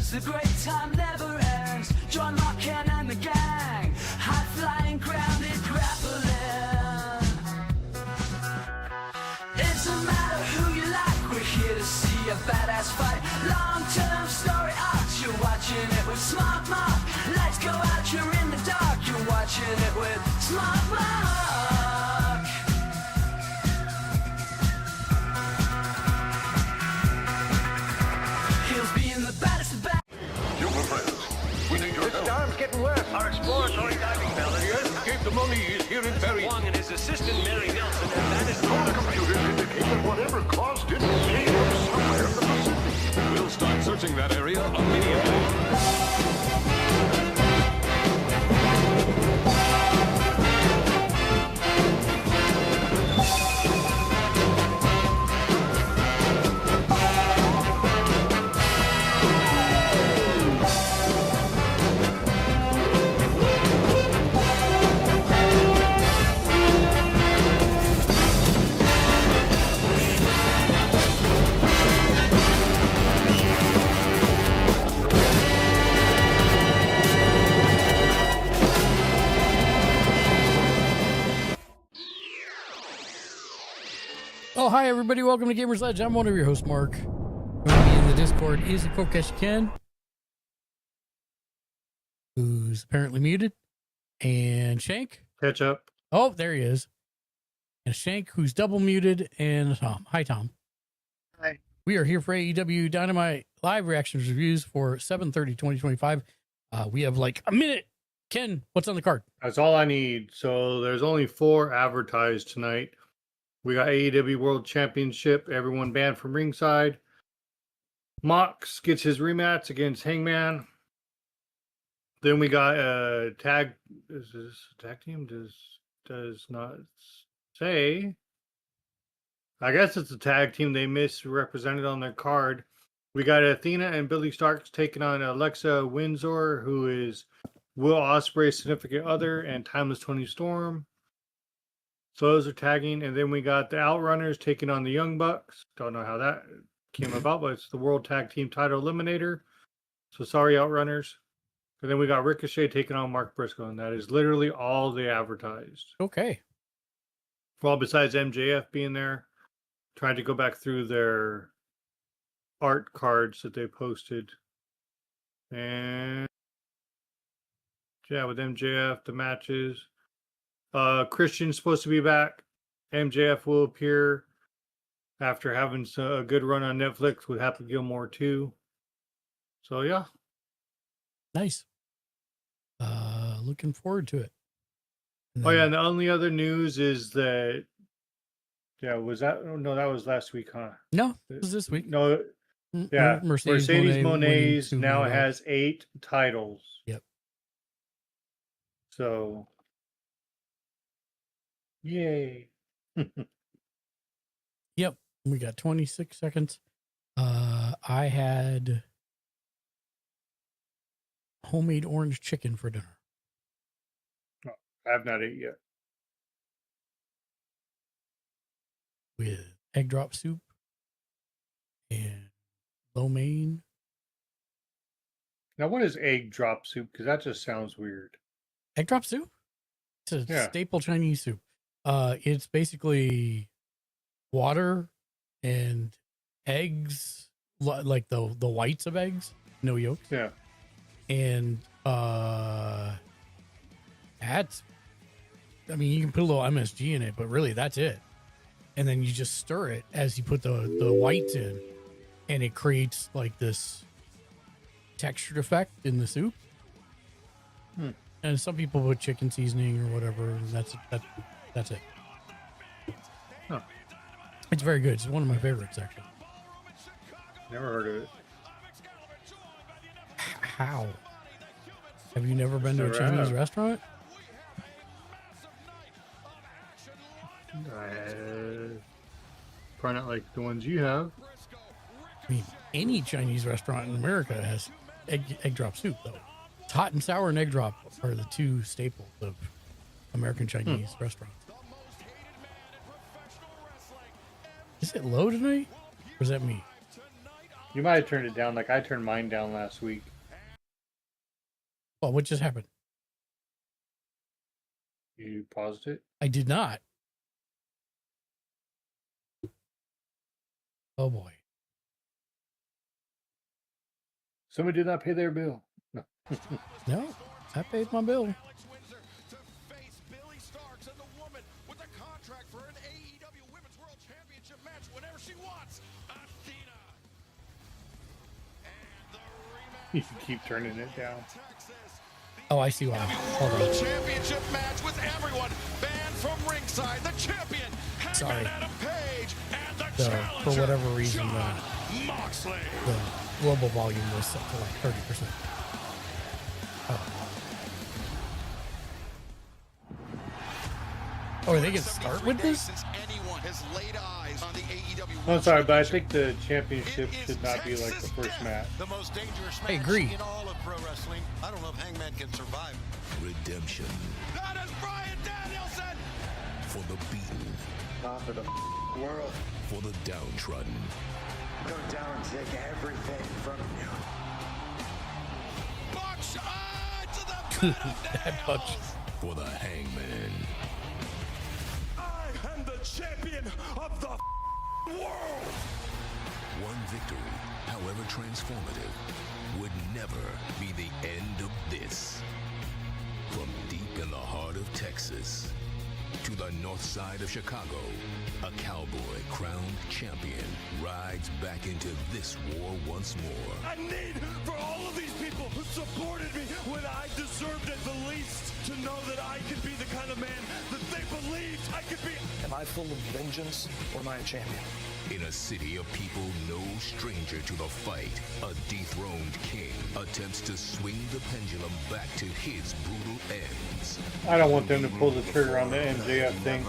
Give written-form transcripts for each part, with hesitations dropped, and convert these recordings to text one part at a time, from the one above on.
'cause the great time never ends. Join Mark Ken and the gang, high flying, grounded, grappling. It doesn't matter who you like, we're here to see a badass fight. Long-term story arcs, you're watching it with Smart Mark. Lights go out, you're in the dark, you're watching it with Smart Mark. He'll be in the baddest of bad. Human friends, we need your help. The storm's getting worse. Our exploratory diving bell The escape the mummy is here in Paris. Wong and his assistant Mary Nelson have vanished. Our computers indicate that whatever caused it came from somewhere in the Pacific. We'll start searching that area immediately. Oh, hi, everybody. Welcome to Gamersledge. I'm one of your hosts, Mark. Joining me in the Discord is the Kokesh Ken, who's apparently muted, and Shank. Catch up. Oh, there he is. And Shank, who's double muted, and Tom. Hi, Tom. Hi. We are here for AEW Dynamite live reactions reviews for 7/30/2025. We have like a minute. Ken, what's on the card? That's all I need. So there's only 4 advertised tonight. We got AEW World Championship, everyone banned from ringside. Mox gets his rematch against Hangman. Then we got a tag. Is this a tag team? Does not say. I guess it's a tag team. They misrepresented on their card. We got Athena and Billy Starks taking on Alexa Windsor, who is Will Ospreay's significant other, and Timeless Tony Storm. So those are tagging, and then we got the Outrunners taking on the Young Bucks. Don't know how that came about, but it's the World Tag Team Title Eliminator. So sorry, Outrunners. And then we got Ricochet taking on Mark Briscoe, and that is literally all they advertised. Okay. Well, besides MJF being there, trying to go back through their art cards that they posted. And yeah, with MJF, the matches. Christian's supposed to be back. MJF will appear after having a good run on Netflix with Happy Gilmore 2. So yeah. Nice. Looking forward to it. Oh yeah, and the only other news is that was that no, that was last week, huh? No, it was this week. No, yeah. Mercedes Moné's now winning has 8 titles. Yep. So yay. Yep. We got 26 seconds. I had homemade orange chicken for dinner. Oh, I have not eaten yet. With egg drop soup and lo mein. Now, what is egg drop soup? Because that just sounds weird. Egg drop soup? It's a staple Chinese soup. It's basically water and eggs, like the whites of eggs, no yolks. Yeah. And that's, I mean, you can put a little MSG in it, but really that's it. And then you just stir it as you put the whites in, and it creates like this textured effect in the soup. And some people put chicken seasoning or whatever, and that's it. Huh. It's very good. It's one of my favorites, actually. Never heard of it. How? Have you never been to a Chinese restaurant? Probably not like the ones you have. I mean, any Chinese restaurant in America has egg drop soup, though. It's hot and sour and egg drop are the 2 staples of American Chinese restaurants. Is it low tonight? Or is that me? You might have turned it down like I turned mine down last week. Well, what just happened? You paused it? I did not. Oh boy. Somebody did not pay their bill. No. No, I paid my bill. You can keep turning it down. Oh, I see why. Hold on. Championship match with everyone banned from ringside. The champion, Sorry. Adam Page, and the So, challenger, for whatever reason, Jon Moxley. the global volume was set to like 30%. Oh, they can start with this? Since anyone has laid eyes on the AEW I'm sorry, but I think the championship should not be like the first match. The most dangerous I match agree. in all of pro wrestling. I don't know if Hangman can survive. Redemption That is Bryan Danielson. for the beaten, Top of the world. for the downtrodden, Go down and take everything from you. Buckshot to the That punch. for the hangman. I am the champion of the world. One victory, however transformative, would never be the end of this. From deep in the heart of Texas to the north side of Chicago, a cowboy crowned champion rides back into this war once more. I need for all of these people who supported me when I deserved it the least to know that I could be the kind of man that they believed I could be. Am I full of vengeance or am I a champion? In a city of people no stranger to the fight, a dethroned king attempts to swing the pendulum back to his brutal ends. I don't want them to pull the trigger on the MJF thing.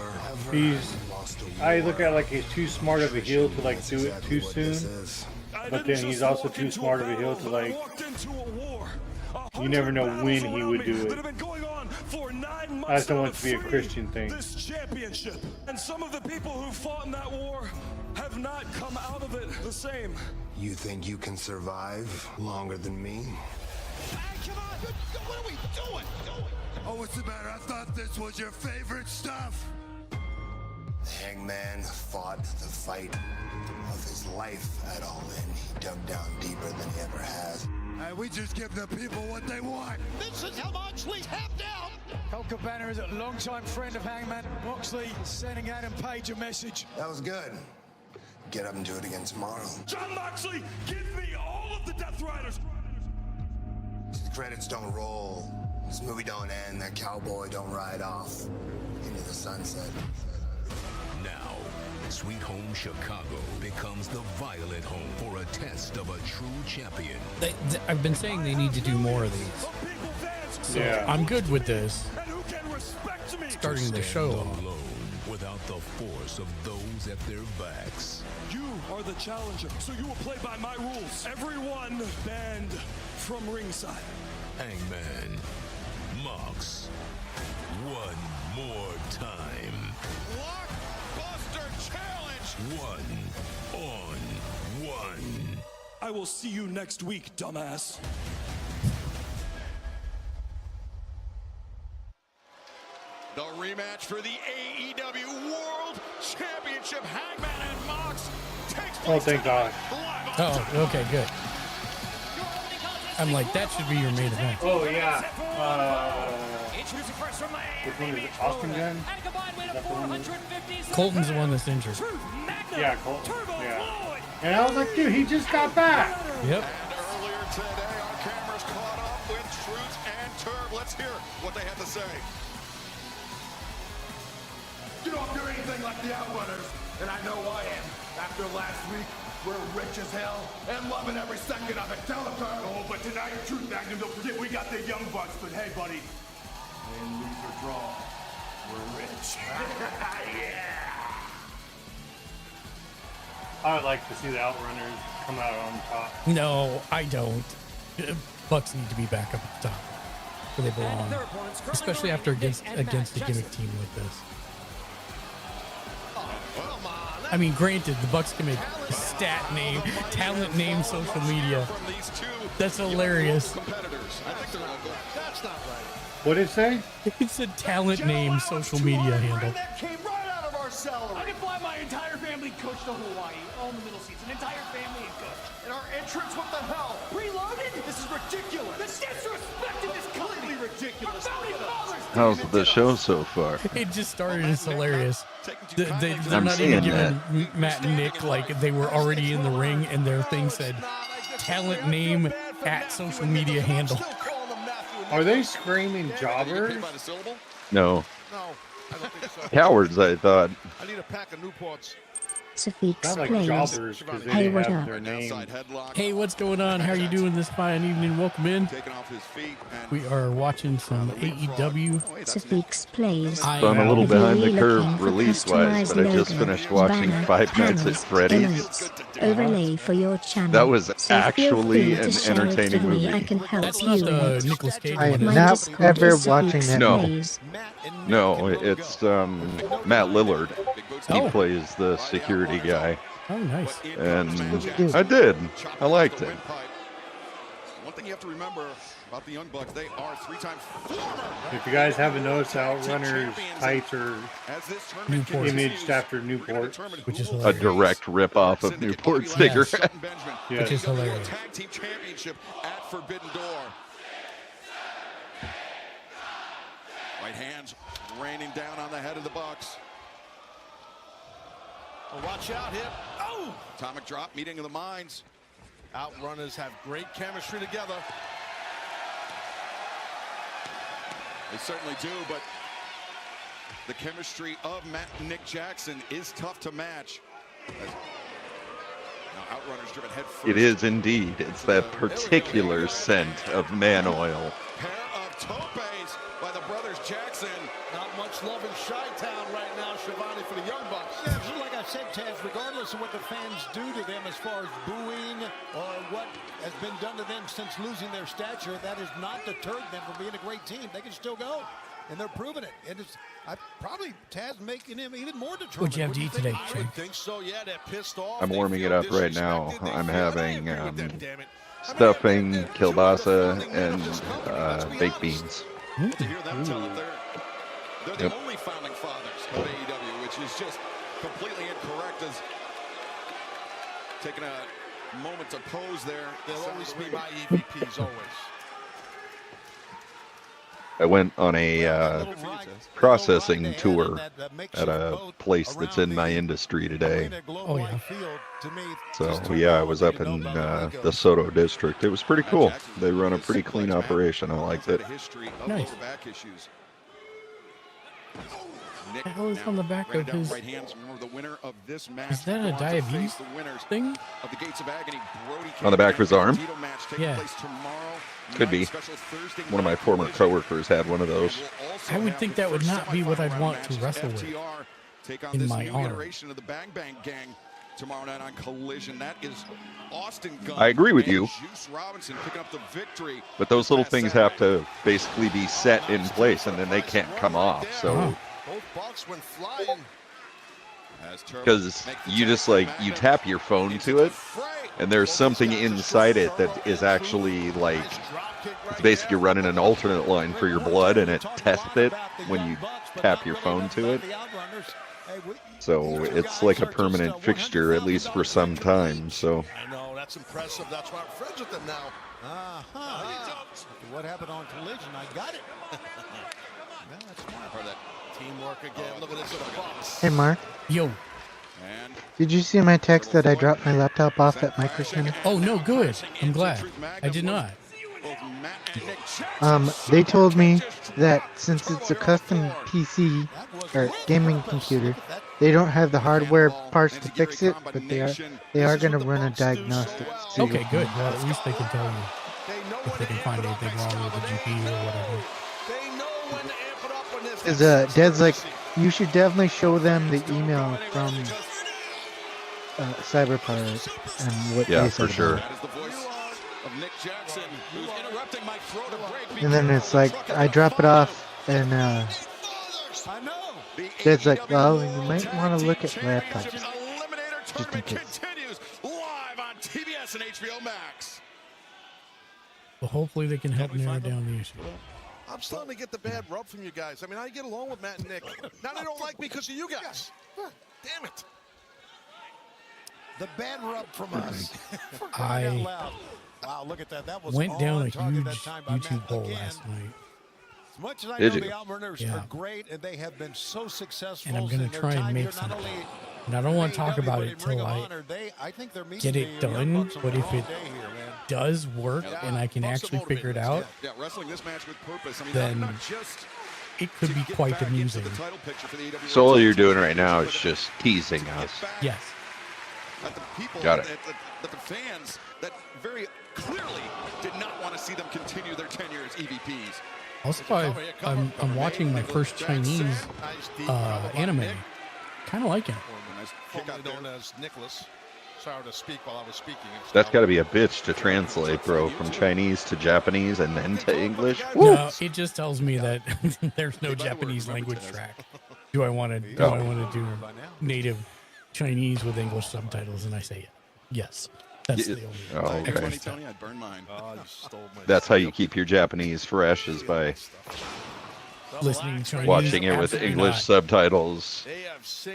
I look at it like he's too smart of a heel to like do it too soon. But then he's also too smart of a heel to like, you never know when he would do it. I just don't want it to be a Christian thing. This championship and some of the people who fought in that war have not come out of it the same. You think you can survive longer than me? Come on, what are we doing? Oh, what's the matter? I thought this was your favorite stuff. Hangman fought the fight of his life at All In. He dug down deeper than he ever has. And we just give the people what they want. This is how Moxley tapped out. Colt Cabana is a longtime friend of Hangman Moxley, sending Adam Page a message. That was good. Get up and do it again tomorrow. Jon Moxley, give me all of the Death Riders. The credits don't roll. This movie don't end. That cowboy don't ride off into the sunset. Now, Sweet Home Chicago becomes the violent home for a test of a true champion. I've been saying they need to do more of these. So Yeah. I'm good with this. And who can respect me? Starting the show off. Alone, without the force of those at their backs. You are the challenger, so you will play by my rules. Everyone banned from ringside. Hangman, Mox, one more time. Blockbuster challenge. 1-on-1. I will see you next week, dumbass. The rematch for the AEW World Championship. Hangman and Mox takes place. Oh, thank God. Live on Oh, okay, good. I'm like, that should be your main event. Oh yeah. Introducing first from Miami, Which one is it? Austin Gunn? and a combined weight of 457 Colton's the one that's injured. Yeah, Colton. Yeah. And I was like, dude, he just got back. Yep. Earlier today, our cameras caught up with Truth and Turb. Let's hear what they had to say. You don't do anything like the Outrunners, and I know I am. After last week, we're rich as hell and loving every second of it. Tell the Turb. Oh, but tonight, Truth Magnum, don't forget we got the Young Bucks. But hey, buddy, win, lose, or draw, we're rich. Yeah. I would like to see the Outrunners come out on top. No, I don't. Bucks need to be back up at the top where they belong, especially after against a gimmick team like this. Come on, I mean, granted, the Bucks can make stat name, talent name, social media. That's hilarious. That's not right. What did it say? It's a talent name, social media handle. That came right out of our salary. I can fly my entire family coach to Hawaii, all in the middle seats, an entire family and coach. And our entrance, what the hell? Preloaded? This is ridiculous. The disrespect in this company. Completely ridiculous. Our founding fathers. How's the show so far? It just started. It's hilarious. They're I'm not even seeing giving Matt and Nick, like, they were already in the ring and their thing said talent name at social media handle. Are they screaming jobbers? No. No, I don't think so. Cowards, I thought. I need a pack of Newports. Safik Not like plays. jobbers because they Hey, didn't what have up? their name. Hey, what's going on? How are you doing this fine evening? Welcome in. We are watching some AEW. Safik plays. So I'm a little If you're behind the really curve looking for release-wise, but I just customized finished logo, watching banner, Five Nights at panels, Freddy's. emotes, overlay for your channel. That was So feel actually free to an share it entertaining with me. movie. I can help That's you not in the it. Nicolas Cage I one. am My not Discord ever is watching Safik that. No. Plays. No, it's Matt Lillard. He Oh. plays the security guy. Oh, nice. And I did. I liked it. One thing you have to remember about the Young Bucks, they are 3-time former If you guys haven't noticed, Outrunners tights are as this tournament Newport. imaged after Newport. Which is A hilarious. direct rip-off of Newport's figure. Yes. Which is hilarious. Tag Team Championship at Forbidden Door. Right hands raining down on the head of the Bucks. Oh, watch out, hip. Oh! Atomic drop, meeting of the minds. Outrunners have great chemistry together. They certainly do, but the chemistry of Matt and Nick Jackson is tough to match. Now Outrunners driven head first. It is indeed. It's that particular scent of man oil. Pair of topes by the brothers Jackson. Not much love in Chi-Town right now, Shivani, for the Young Bucks. Yeah, just like I said, Taz, regardless of what the fans do to them as far as booing or what has been done to them since losing their stature, that has not deterred them from being a great team. They can still go, and they're proving it. And it's probably Taz making him even more determined. What'd you have to eat today, I would think so, yeah, they're pissed off. I'm They warming feel it up right now. disrespected. They I'm feel having angry with them, damn it. stuffing, kielbasa, and baked beans. To hear them tell it, they're the only founding fathers of AEW, which is just completely incorrect. As taking a moment to pose there. They'll always be my EVPs, always. I went on a processing tour at a place that's in my industry today. Oh, yeah. So, yeah, I was up in the Soto district. It was pretty cool. They run a pretty clean operation. I liked it. Nice. Nick The hell is now on the back ran of down his- right hands. Remember the winner of this match. Is that a will have to diabetes face the winners thing? of the Gates of Agony. Brody On the back of his arm? Title match taking Yeah. place tomorrow Could be. night. Special Thursday One of my night former collision. coworkers had one of those. We'll also I would have think the that would first not be what I'd semifinal want round to matches. wrestle with FTR take on in this my new honor. iteration of the Bang Bang Gang tomorrow night on Collision. That is Austin Gunn. I agree with and you. Juice Robinson picking up the victory. But those little things have to basically be set in place, and then they can't come off. So, Both Bucks went flying. As Turbo because make the you tag just like, back you and tap your phone into to the it, fray. and there's something inside it that is actually like, it's basically running an alternate line for your blood, and it tests it when you tap your phone to it. So it's like a permanent fixture, at least for some time. So I know, that's impressive. That's why I'm friends with them now. What happened on Collision? I got it. That's smart. Part of that teamwork again. Look at this little box. Hey, Mark. Yo. And Did you see my text that I dropped my laptop off at Micro Center? Oh, no, good. I'm glad. I did not. both Matt and Nick Jackson. They told me that since it's a custom PC or gaming computer, they don't have the hardware parts to fix it, but they are going to run a diagnostic. See Okay, what- good. Well, at least they can tell you if they can find anything wrong with the GPU or whatever. They know when to amp it up when this. Because Dad's like, you should definitely show them the email from Cyberpilot and what yeah, they for said sure. about it. That is the voice of Nick Jackson, who's interrupting my throw to break. And then it's like, I drop it off, and Dad's like, well, you might want to look at laptops. tournament continues live on TBS and HBO Max. Well, hopefully they can help narrow down the issue. I'm starting to get the bad rub from you guys. I mean, I get along with Matt and Nick. Now they don't like me because of you guys. Damn it. The bad rub from us. Wow, look at that. That was went down a huge YouTube hole last night. As much as I Did know you? the Outrunners are great, and they have been so successful. And I'm going to try and make some. And I don't want to talk about it till I get it done. But if it does work and I can actually figure it out, then it could be quite amusing. So all you're doing right now is just teasing us. Yes. That the people, Got it. that the fans that very clearly did not want to see them continue their tenure as EVPs. Also, I'm watching my first Chinese anime. Kind of like it. Formerly known as Nicholas. Sorry to speak while I was speaking. That's got to be a bitch to translate, bro, from Chinese to Japanese and then to English. No, it just tells me that there's no Japanese language track. Do I want to do native Chinese with English subtitles? And I say yes. That's the only. Okay. I burned mine. That's how you keep your Japanese fresh, is by listening to Chinese, watching it with English subtitles.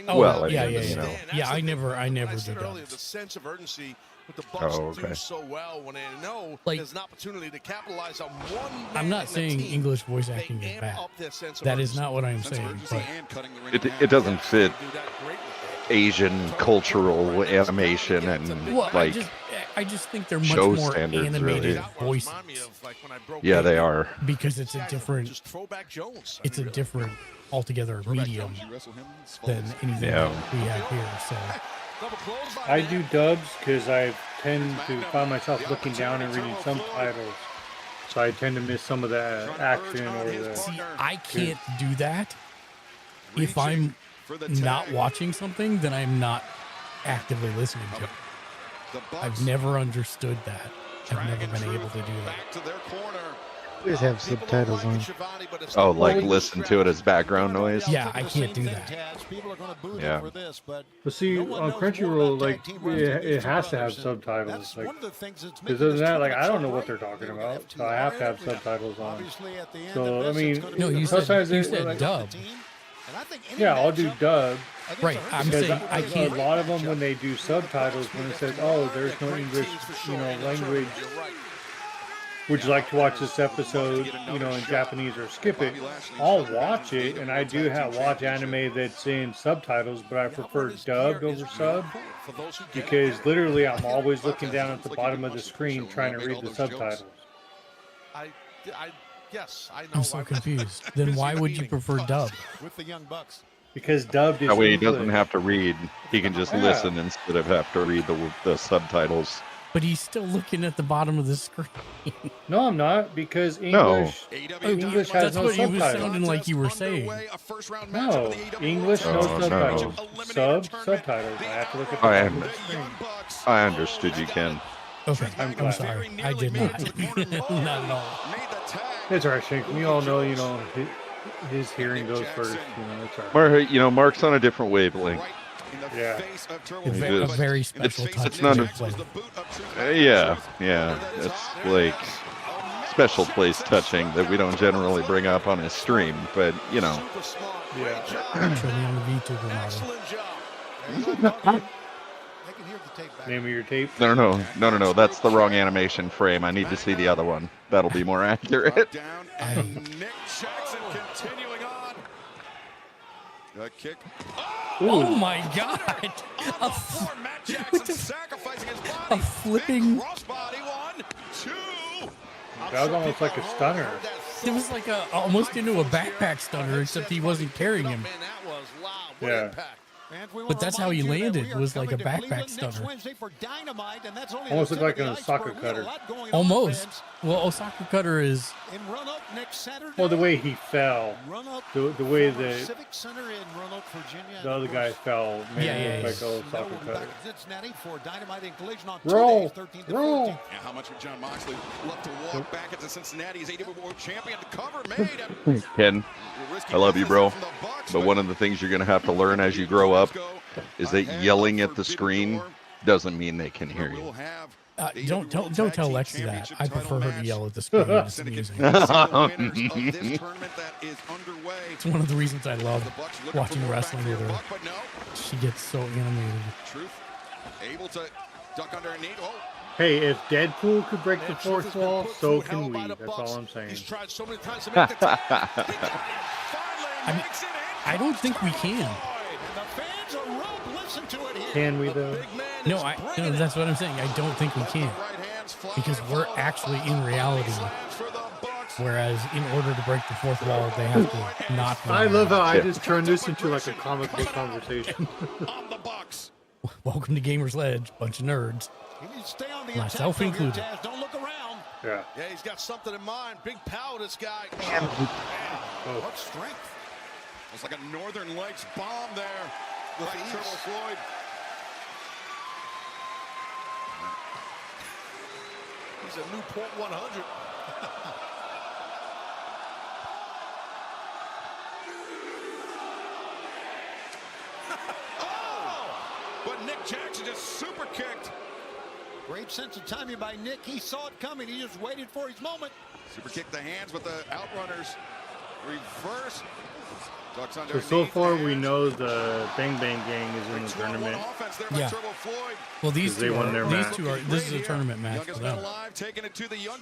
Oh, well, yeah, you know. Yeah, I never do earlier, that. the sense of urgency with the Bucks do so well when they know there's an opportunity to capitalize on one. I'm not saying English voice acting is bad. That is not what I'm saying. But It doesn't fit Asian cultural animation and like I just think they're much show more standards, animated really. voices. Yeah, they are. Because it's a different, altogether medium than anything we have here. So I do dubs because I tend to find myself looking down and reading subtitles. So I tend to miss some of the action or the. See, I can't do that. If I'm not watching something, then I'm not actively listening to it. I've never understood that. I've never been able to do that. Always have subtitles on. Oh, like listen to it as background noise? Yeah, I can't do that. Yeah. But see, on Crunchyroll, like, it has to have subtitles. Like, because other than that, like, I don't know what they're talking about, so I have to have subtitles on. So, I mean, No, you sometimes said like, dub. Yeah, I'll do dub. Right, I'm because saying I can't. A lot of them, when they do subtitles, when it says, "Oh, there's no English, language," would you like to watch this episode, in Japanese or skip it? I'll watch it, and I do watch anime that's in subtitles, but I prefer dubbed over sub because literally I'm always looking down at the bottom of the screen trying to read the subtitles. I'm so confused. Then why would you prefer dub? With the Young Bucks. Because dubbed is That way he English. doesn't have to read. He can just listen instead of have to read the subtitles. But he's still looking at the bottom of the screen. No, I'm not, because English English has That's no what you subtitles. was sounding like you were saying. No, English, no Oh, no. subtitles. Subtitles. I have to look at the I bottom of the screen. I understood you, Ken. Okay, I'm I'm glad. sorry. I did not. Not at all. It's alright, Shank. We all know, his hearing goes first. It's alright. Mark's on a different wavelength. Yeah. A very special touch. It's not to a, play. yeah. It's like special place touching that we don't generally bring up on his stream, but Yeah. Show me on the VTuber model. Name of your tape? No. That's the wrong animation frame. I need to see the other one. That'll be more accurate. Nick Jackson continuing on. A kick. Oh my God! Matt Jackson sacrificing his body. A flipping. Crossbody 1, 2. That was almost like a stunner. It was like almost into a backpack stunner, except he wasn't carrying him. Yeah. But that's how he landed, was like a backpack stunner. Almost looked like an Osaka cutter. Almost. Well, Osaka cutter is in Roanoke next Saturday. Well, the way he fell, the way the Civic Center in Roanoke, Virginia. the other guy fell, made it look like a little soccer We'll be cutter. back in Cincinnati for Dynamite and Collision on Roll, 13 roll. Yeah, how much would John Moxley love to walk back into Cincinnati as AEW World Champion? The cover made. Ken, I love you, bro. But one of the things you're going to have to learn as you grow up is that yelling at the screen doesn't mean they can hear you. Don't tell Lexi that. I prefer her to yell at the screen. It's amusing. It's one of the reasons I love watching wrestling with her. She gets so animated. Truth, able to duck underneath. Oh. Hey, if Deadpool could break the fourth wall, so can we. That's all I'm saying. He's tried so many times to make the I don't think we can. Can we though? No, that's what I'm saying. I don't think we can, because we're actually in reality. Whereas, in order to break the fourth wall, they have to not. I love how I just turned this into like a comic book conversation. Welcome to Gamersledge, bunch of nerds. Myself included. Don't look around. Yeah. Yeah, he's got something in mind. Big power, this guy. What strength. It's like a Northern Lights bomb there with Turbo Floyd. He's a Newport 100. But Nick Jackson just super kicked. Great sense of timing by Nick. He saw it coming. He just waited for his moment. Super kicked the hands with the Outrunners. Reverse. So far we know the Bang Bang Gang is in the tournament. Yeah. Well, these two won their match. This is a tournament match for them.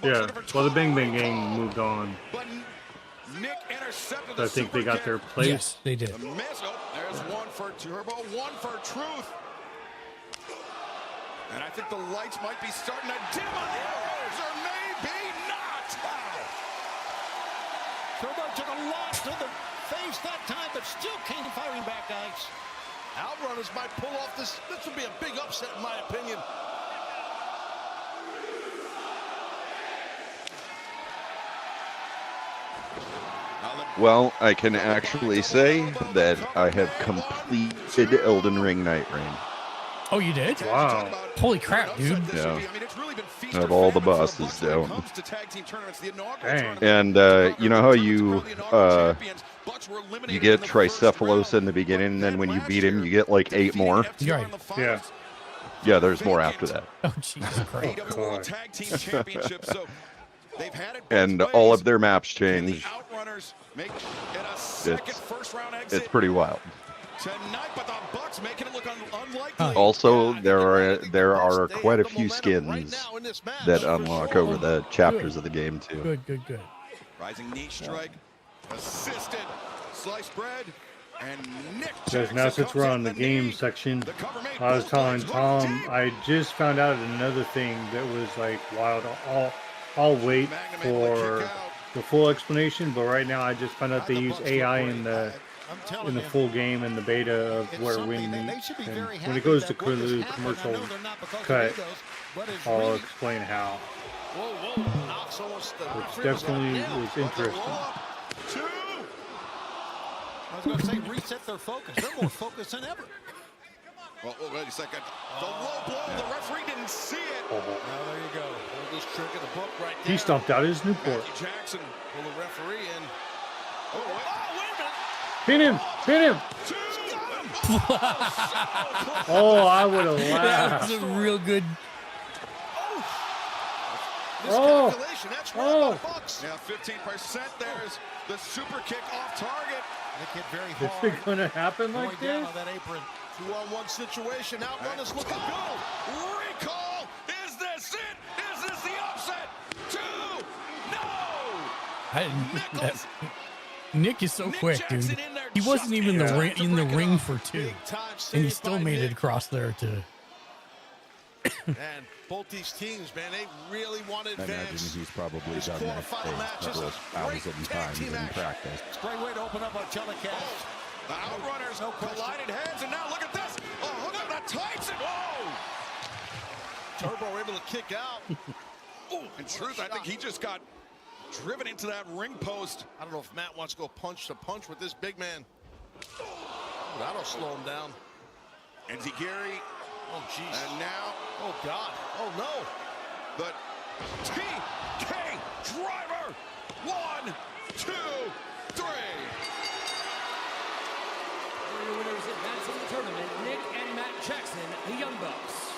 Yeah. Well, the Bang Bang Gang moved on. Nick intercepted I think they got their place. Yes, they did. There's one for Turbo, one for Truth. And I think the lights might be starting to dim on the arrows, or maybe not. Turbo took a lot to the face that time, but still came firing back, guys. Outrunners might pull off this. This would be a big upset, in my opinion. Well, I can actually say that I have completed Elden Ring Night Rain. Oh, you did? Wow. Holy crap, dude. Yeah. I have all the bosses down. Dang. And you know how you get Tricephalos in the beginning, and then when you beat him, you get like 8 more? Right. Yeah. Yeah, there's more after that. Oh, Jesus Christ. And all of their maps change. It's pretty wild. Also, there are quite a few skins that unlock over the chapters of the game too. Good. Rising knee strike, assisted, sliced bread, and Nick. Because now since we're on the game section, I was telling Tom I just found out another thing that was like wild. I'll wait for the full explanation, but right now I just found out they use AI in the full game and the beta of where when it goes to the commercial cut, I'll explain how. Which definitely was interesting. I was going to say reset their focus. They're more focused than ever. Well, wait a second. The low blow, the referee didn't see it. Well, there you go. Oldest trick in the book right there. He stomped out his Newport. Jackson Pull the referee in. Pin him! Pin him! Oh, I would have laughed. That was a real good. Oh! Oh! Now 15%. There's the super kick off target. They hit very Is hard. it going to happen like Down this? on that apron. 2-on-1 situation. Outrunners looking good. Recall. Is this it? Is this the upset? 2. No. Nick is so quick, dude. He wasn't even in the ring for 2, and he still made it across there to. And both these teams, man, they really want to advance. I imagine he's probably done that a couple of thousand times in practice. It's a great way to open up our telecast. The Outrunners collided heads, and now look at this. Oh, look at that Tyson. Oh. Turbo able to kick out. In truth, I think he just got driven into that ring post. I don't know if Matt wants to go punch to punch with this big man. Oh, that'll slow him down. Enziguri. Oh, jeez. And now. Oh, God. Oh, no. The TK driver. 1, 2, 3. Your winners advancing the tournament, Nick and Matt Jackson, the Young Bucks.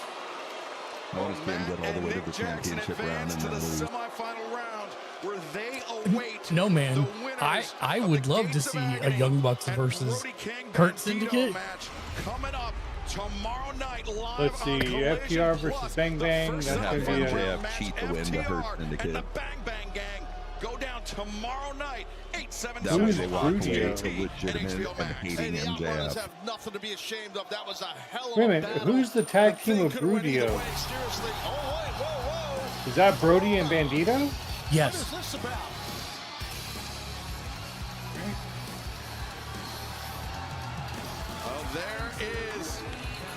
Bonus team get all the way to the championship round and then lose. Semifinal round where they await. No, man. I would love to see a Young Bucks versus Kurt Syndicate. Match coming up tomorrow night live. Let's see, FTR versus Bang Bang. That's going to be a MJF cheat to win the Hurt Syndicate. And the Bang Bang Gang go down tomorrow night. 8-7. That was a walk away Brudio? to legitimate and hating Hey, the Outrunners MJF. have nothing to be ashamed of. That was a hell of Wait a a minute, battle. who's the tag team They of could've went either Brudio? way, seriously. Oh, wait, whoa. Is that Brody and Bandito? Yes. What is this about? Well, there is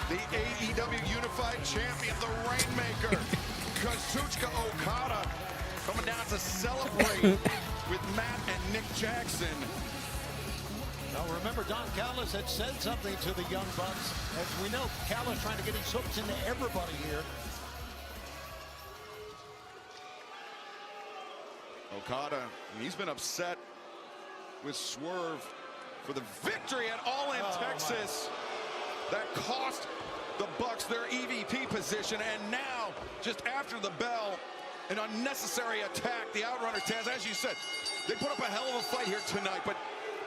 the AEW Unified Champion, the Rainmaker, Kazuchika Okada, coming down to celebrate with Matt and Nick Jackson. Now remember, Don Callis had said something to the Young Bucks. As we know, Callis trying to get his hooks into everybody here. Okada, he's been upset with Swerve for the victory at All In Texas. That cost the Bucks their EVP position, and now, just after the bell, an unnecessary attack. The Outrunners, Taz, as you said, they put up a hell of a fight here tonight, but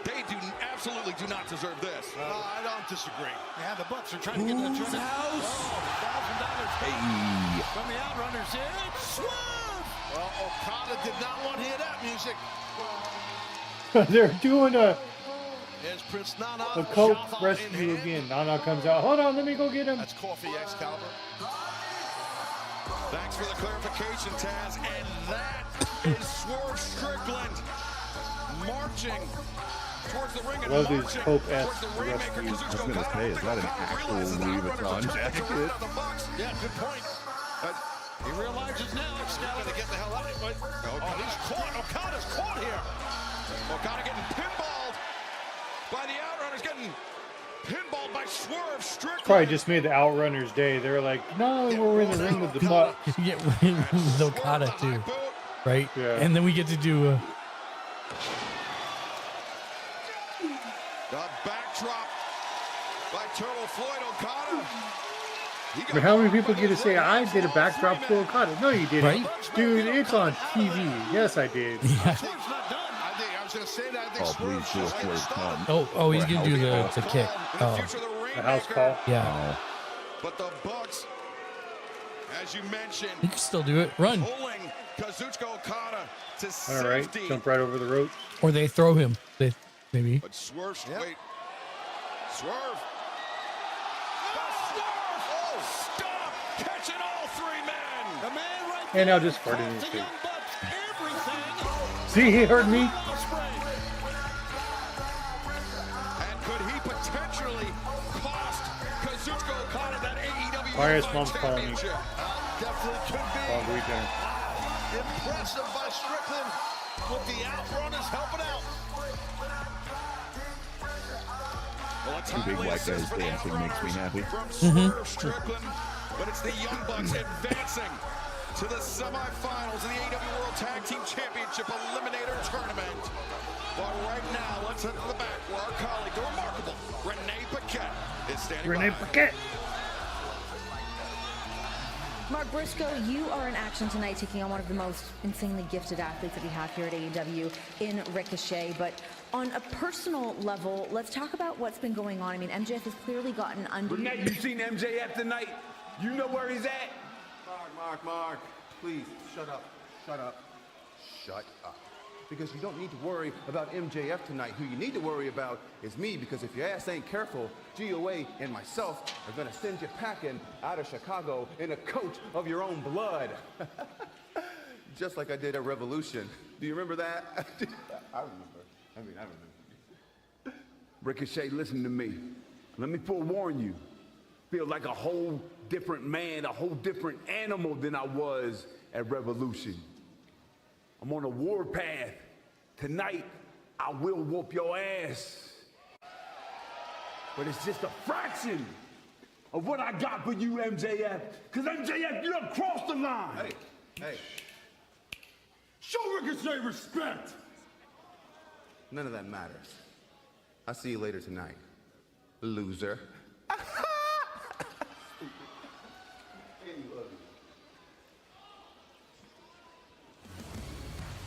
they absolutely do not deserve this. I don't disagree. Yeah, the Bucks are trying to get in the tournament. $1,000 Hey. from the Outrunners here. It's Swerve! Well, Okada did not want to hear that music. They're doing a There's Prince Nana. Coke Java in rescue hand. again. Nana comes out. Hold on, let me go get him. That's Coffee Excalibur. Thanks for the clarification, Taz. And that is Swerve Strickland marching towards the ring and Love these marching Pope-esque towards the Rainmaker. rescues. I was going to say, is that an actual Louis Vuitton jacket? Yeah, good point. He realizes now Excalibur to get the hell out of it. Oh, he's caught. Okada's caught here. Okada getting pinballed by the Outrunners, getting pinballed by Swerve Strickland. Probably just made the Outrunners day. They're like, no, we're in the ring with the Bucks. Yeah, with Okada too, right? Yeah. And then we get to do. The backdrop by Turbo Floyd Okada. I mean, how many people get to say, I did a backdrop to Okada? No, you didn't. Right? Dude, it's on TV. Yes, I did. I was going to say that. I think Oh, please do it for his son. Oh, he's gonna do the kick. Oh, The house call. yeah. But the Bucks, as you mentioned, You can still do it. Run, pulling Kazuchika Okada to All right, safety. jump right over the ropes. or they throw him. Maybe. But Swerve, wait. Swerve. Swerve! Oh, stop! Catching all three men! The man right And there. I'll just fart in his cost the face. Young Bucks everything. See, he heard me. And could he potentially cost Kazuchika Okada that AEW Marius Unified mom's calling me. Championship? Definitely could be. Oh, we done. Impressive by Strickland with the Outrunners helping out. Well, a Two big timely white assist guys for the dancing makes me Outrunners happy. from Swerve Strickland, but it's the Young Bucks advancing to the semifinals of the AEW World Tag Team Championship Eliminator Tournament. But right now, let's head to the back where our colleague, the remarkable Renee Paquette, is standing Renee by. Paquette. Mark Briscoe, you are in action tonight, taking on one of the most insanely gifted athletes that we have here at AEW in Ricochet. But on a personal level, let's talk about what's been going on. I mean, MJF has clearly gotten under. But now you've seen MJF tonight. You know where he's at. Mark, please, shut up. Shut up. Because you don't need to worry about MJF tonight. Who you need to worry about is me, because if your ass ain't careful, GOA and myself are gonna send you packing out of Chicago in a coach of your own blood. Just like I did at Revolution. Do you remember that? I remember. Ricochet, listen to me. Let me forewarn you. Feel like a whole different man, a whole different animal than I was at Revolution. I'm on a war path. Tonight, I will whoop your ass. But it's just a fraction of what I got for you, MJF. Because MJF, you done crossed the line. Hey. Show Ricochet respect. None of that matters. I'll see you later tonight, loser.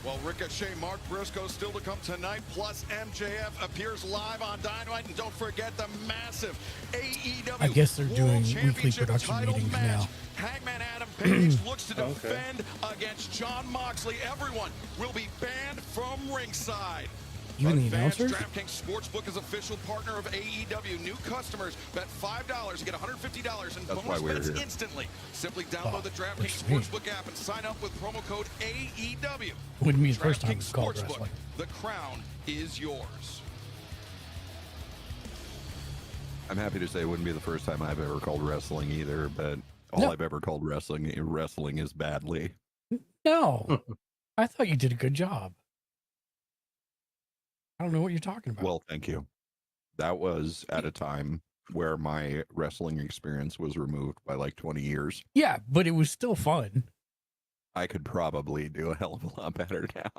Well, Ricochet, Mark Briscoe still to come tonight, plus MJF appears live on Dynamite. And don't forget the massive AEW I guess they're doing World weekly Championship production title meetings match. now. Hangman Adam Page looks to defend against Jon Moxley. Everyone will be banned from ringside. Even the Advanced announcers? DraftKings Sportsbook is official partner of AEW. New customers bet $5 to get $150 in That's bonus why we're bets here. instantly. Simply download the DraftKings what you Sportsbook app and sign up with promo code AEW. Wouldn't be the first time DraftKings it's called Sportsbook. wrestling. The crown is yours. I'm happy to say it wouldn't be the first time I've ever called wrestling either, but all No. I've ever called wrestling is badly. No, I thought you did a good job. I don't know what you're talking about. Well, thank you. That was at a time where my wrestling experience was removed by like 20 years. Yeah, but it was still fun. I could probably do a hell of a lot better now.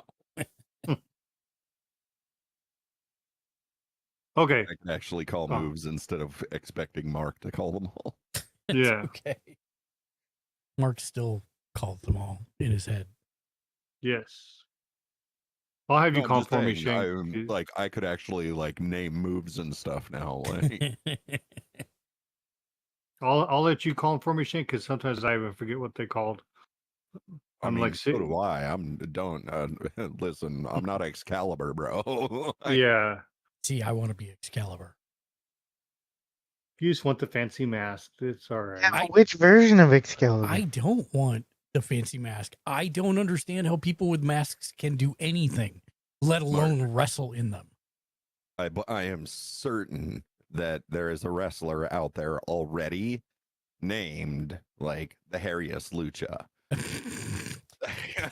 Okay. I can actually call moves instead of expecting Mark to call them all. Yeah. Okay. Mark still calls them all in his head. Yes. I'll have you No, I'm call just for me, saying, Shane. like I could actually like name moves and stuff now. Like I'll let you call him for me, Shane, because sometimes I even forget what they called. I mean, like so do I. Listen. I'm not Excalibur, bro. Yeah. See, I want to be Excalibur. You just want the fancy mask. It's all right. Yeah, but which version of Excalibur? I don't want the fancy mask. I don't understand how people with masks can do anything, let alone wrestle in them. I am certain that there is a wrestler out there already named like the hairiest lucha.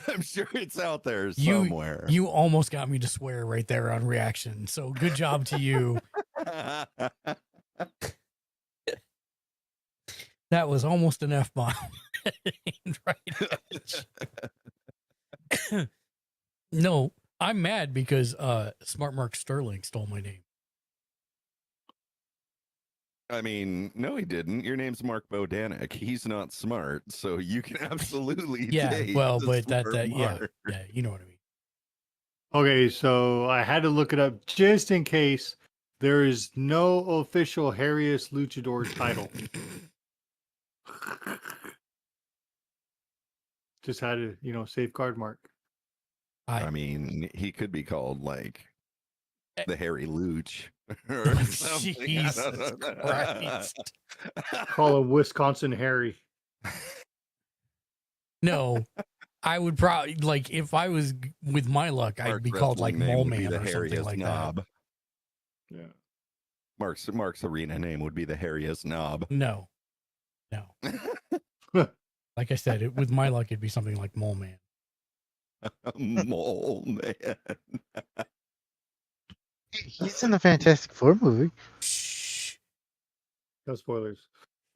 I'm sure it's out there somewhere. You almost got me to swear right there on reaction. So good job to you. That was almost an F-bomb. Right. No, I'm mad because Smart Mark Sterling stole my name. I mean, no, he didn't. Your name's Mark Bodanik. He's not smart, so you can absolutely take well, the but smart yeah, Mark. you know what I mean. Okay, so I had to look it up just in case. There is no official hairiest luchador title. Just had to, safeguard Mark. I mean, he could be called like the Hairy Luch or something. Jesus Christ. Call him Wisconsin Harry. No, I would probably like if I was with my luck, I'd be called like Mole Man or something like that. Yeah. Mark's arena name would be the hairiest knob. No. Like I said, with my luck, it'd be something like Mole Man. Mole Man. He's in the Fantastic Four movie. No spoilers.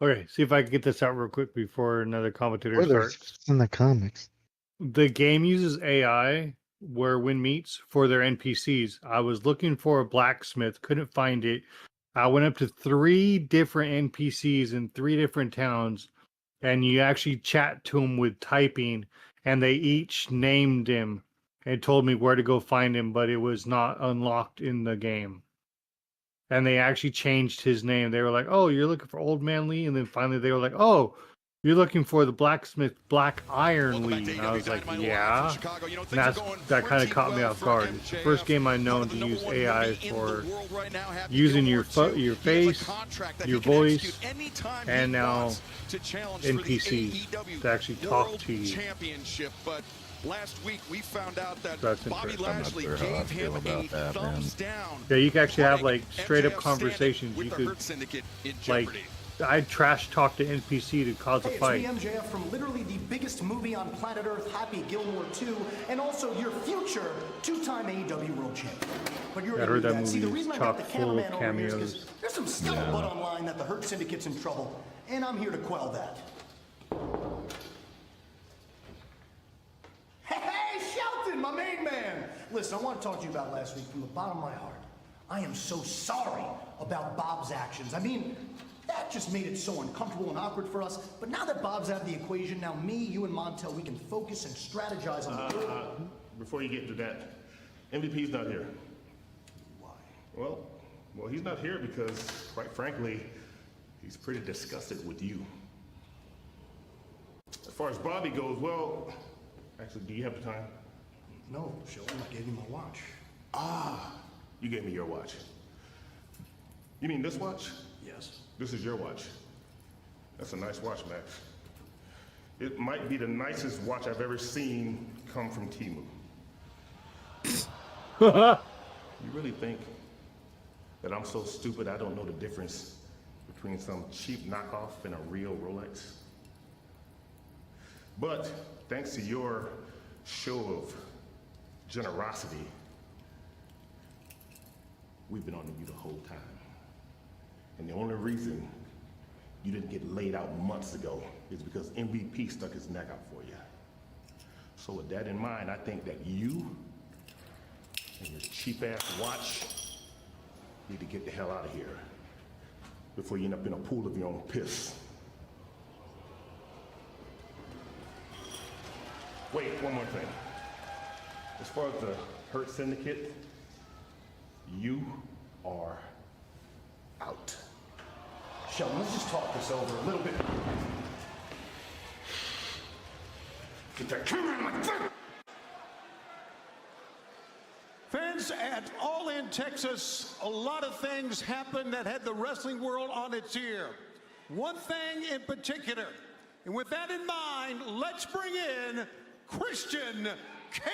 Okay, see if I can get this out real quick before another commentator Spoilers. starts. It's in the comics. The game uses AI where Win meets for their NPCs. I was looking for a blacksmith, couldn't find it. I went up to 3 different NPCs in 3 different towns, and you actually chat to them with typing, and they each named him and told me where to go find him, but it was not unlocked in the game. And they actually changed his name. They were like, "Oh, you're looking for Old Man Lee," and then finally they were like, "Oh, you're looking for the blacksmith Black Iron Lee." And I was like, "Yeah." And that kind of caught me off guard. It's the first game I known to use AI for using your face, your voice, and now NPCs to actually talk to you. But last week we found out that That's Bobby interesting. I'm not Lashley sure how I gave him feel about a that, thumbs down. Yeah, you can actually have like straight up MJF conversations. with You the could Hurt Syndicate in like jeopardy. I'd trash talk the NPC to cause a fight. It's me, MJF, from literally the biggest movie on planet Earth, Happy Gilmore 2, and also your future two-time AEW World Champion. But you're I heard that See, the movie reason is I got the chock full of cameraman over here is 'cause cameos. there's some scuttlebutt online that the Hurt Syndicate's in trouble, and I'm here to quell that. Hey, Shelton, my main man! Listen, I want to talk to you about last week from the bottom of my heart. I am so sorry about Bob's actions. I mean, that just made it so uncomfortable and awkward for us. But now that Bob's out of the equation, now me, you, and Montel, we can focus and strategize on the Before you get to that, MVP's not here. Why? Well, he's not here because, quite frankly, he's pretty disgusted with you. As far as Bobby goes, well, actually, do you have the time? No, Shelton, I gave you my watch. You gave me your watch. You mean this watch? Yes. This is your watch. That's a nice watch, Max. It might be the nicest watch I've ever seen come from Temu. You really think that I'm so stupid I don't know the difference between some cheap knockoff and a real Rolex? But thanks to your show of generosity, we've been on you the whole time. And the only reason you didn't get laid out months ago is because MVP stuck his neck out for you. So with that in mind, I think that you and your cheap-ass watch need to get the hell out of here before you end up in a pool of your own piss. Wait, one more thing. As far as the Hurt Syndicate, you are out. Shelton, let's just talk this over a little bit. Get that camera in my face! Fans, at All In Texas, a lot of things happened that had the wrestling world on its ear. One thing in particular, and with that in mind, let's bring in Christian Cage.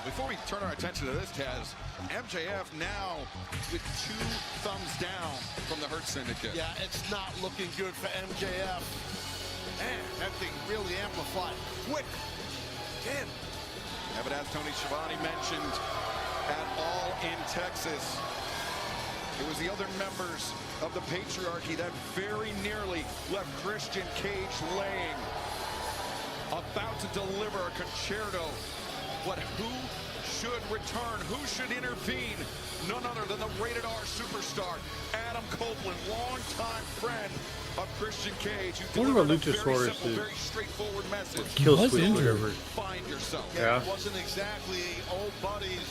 Before we turn our attention to this, Taz, MJF now with 2 thumbs down from the Hurt Syndicate. Yeah, it's not looking good for MJF. Man, that thing really amplified quick. Again. Yeah, but as Tony Schiavone mentioned, at All In Texas, it was the other members of the patriarchy that very nearly left Christian Cage laying, about to deliver a concerto. But who should return? Who should intervene? None other than the Rated R superstar, Adam Copeland, longtime friend of Christian Cage. I wonder what Luchasaurus is. Very straightforward message. Kill switch delivered. Find yourself. Yeah, it wasn't exactly old buddies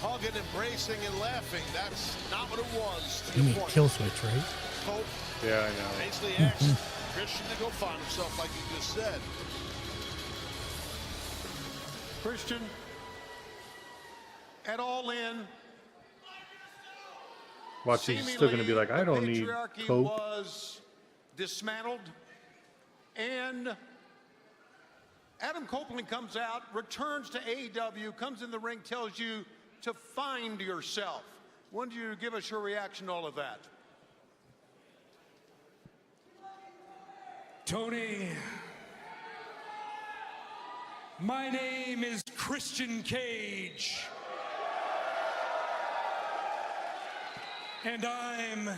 hugging, embracing, and laughing. That's not what it was. You mean kill switch, right? Cope Yeah, I know. basically asked Christian to go find himself, like you just said. Christian, at All In, Watch, he's still going to be like, I don't need patriarchy coke. was dismantled, and Adam Copeland comes out, returns to AEW, comes in the ring, tells you to find yourself. When do you give us your reaction to all of that? Tony, my name is Christian Cage, and I'm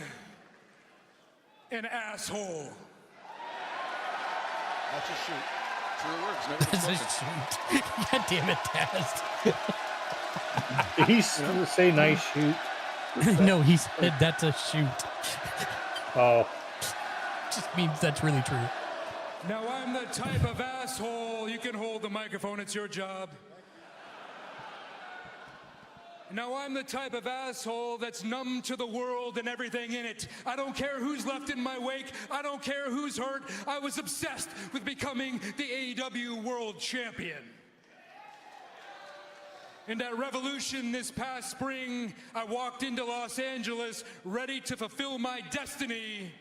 an asshole. That's a shoot. True words. That's a shoot. God damn it, Taz. Did he say nice shoot? No, he said that's a shoot. Oh. Just means that's really true. Now, I'm the type of asshole. You can hold the microphone, it's your job. Now, I'm the type of asshole that's numb to the world and everything in it. I don't care who's left in my wake. I don't care who's hurt. I was obsessed with becoming the AEW World Champion. And at Revolution this past spring, I walked into Los Angeles ready to fulfill my destiny.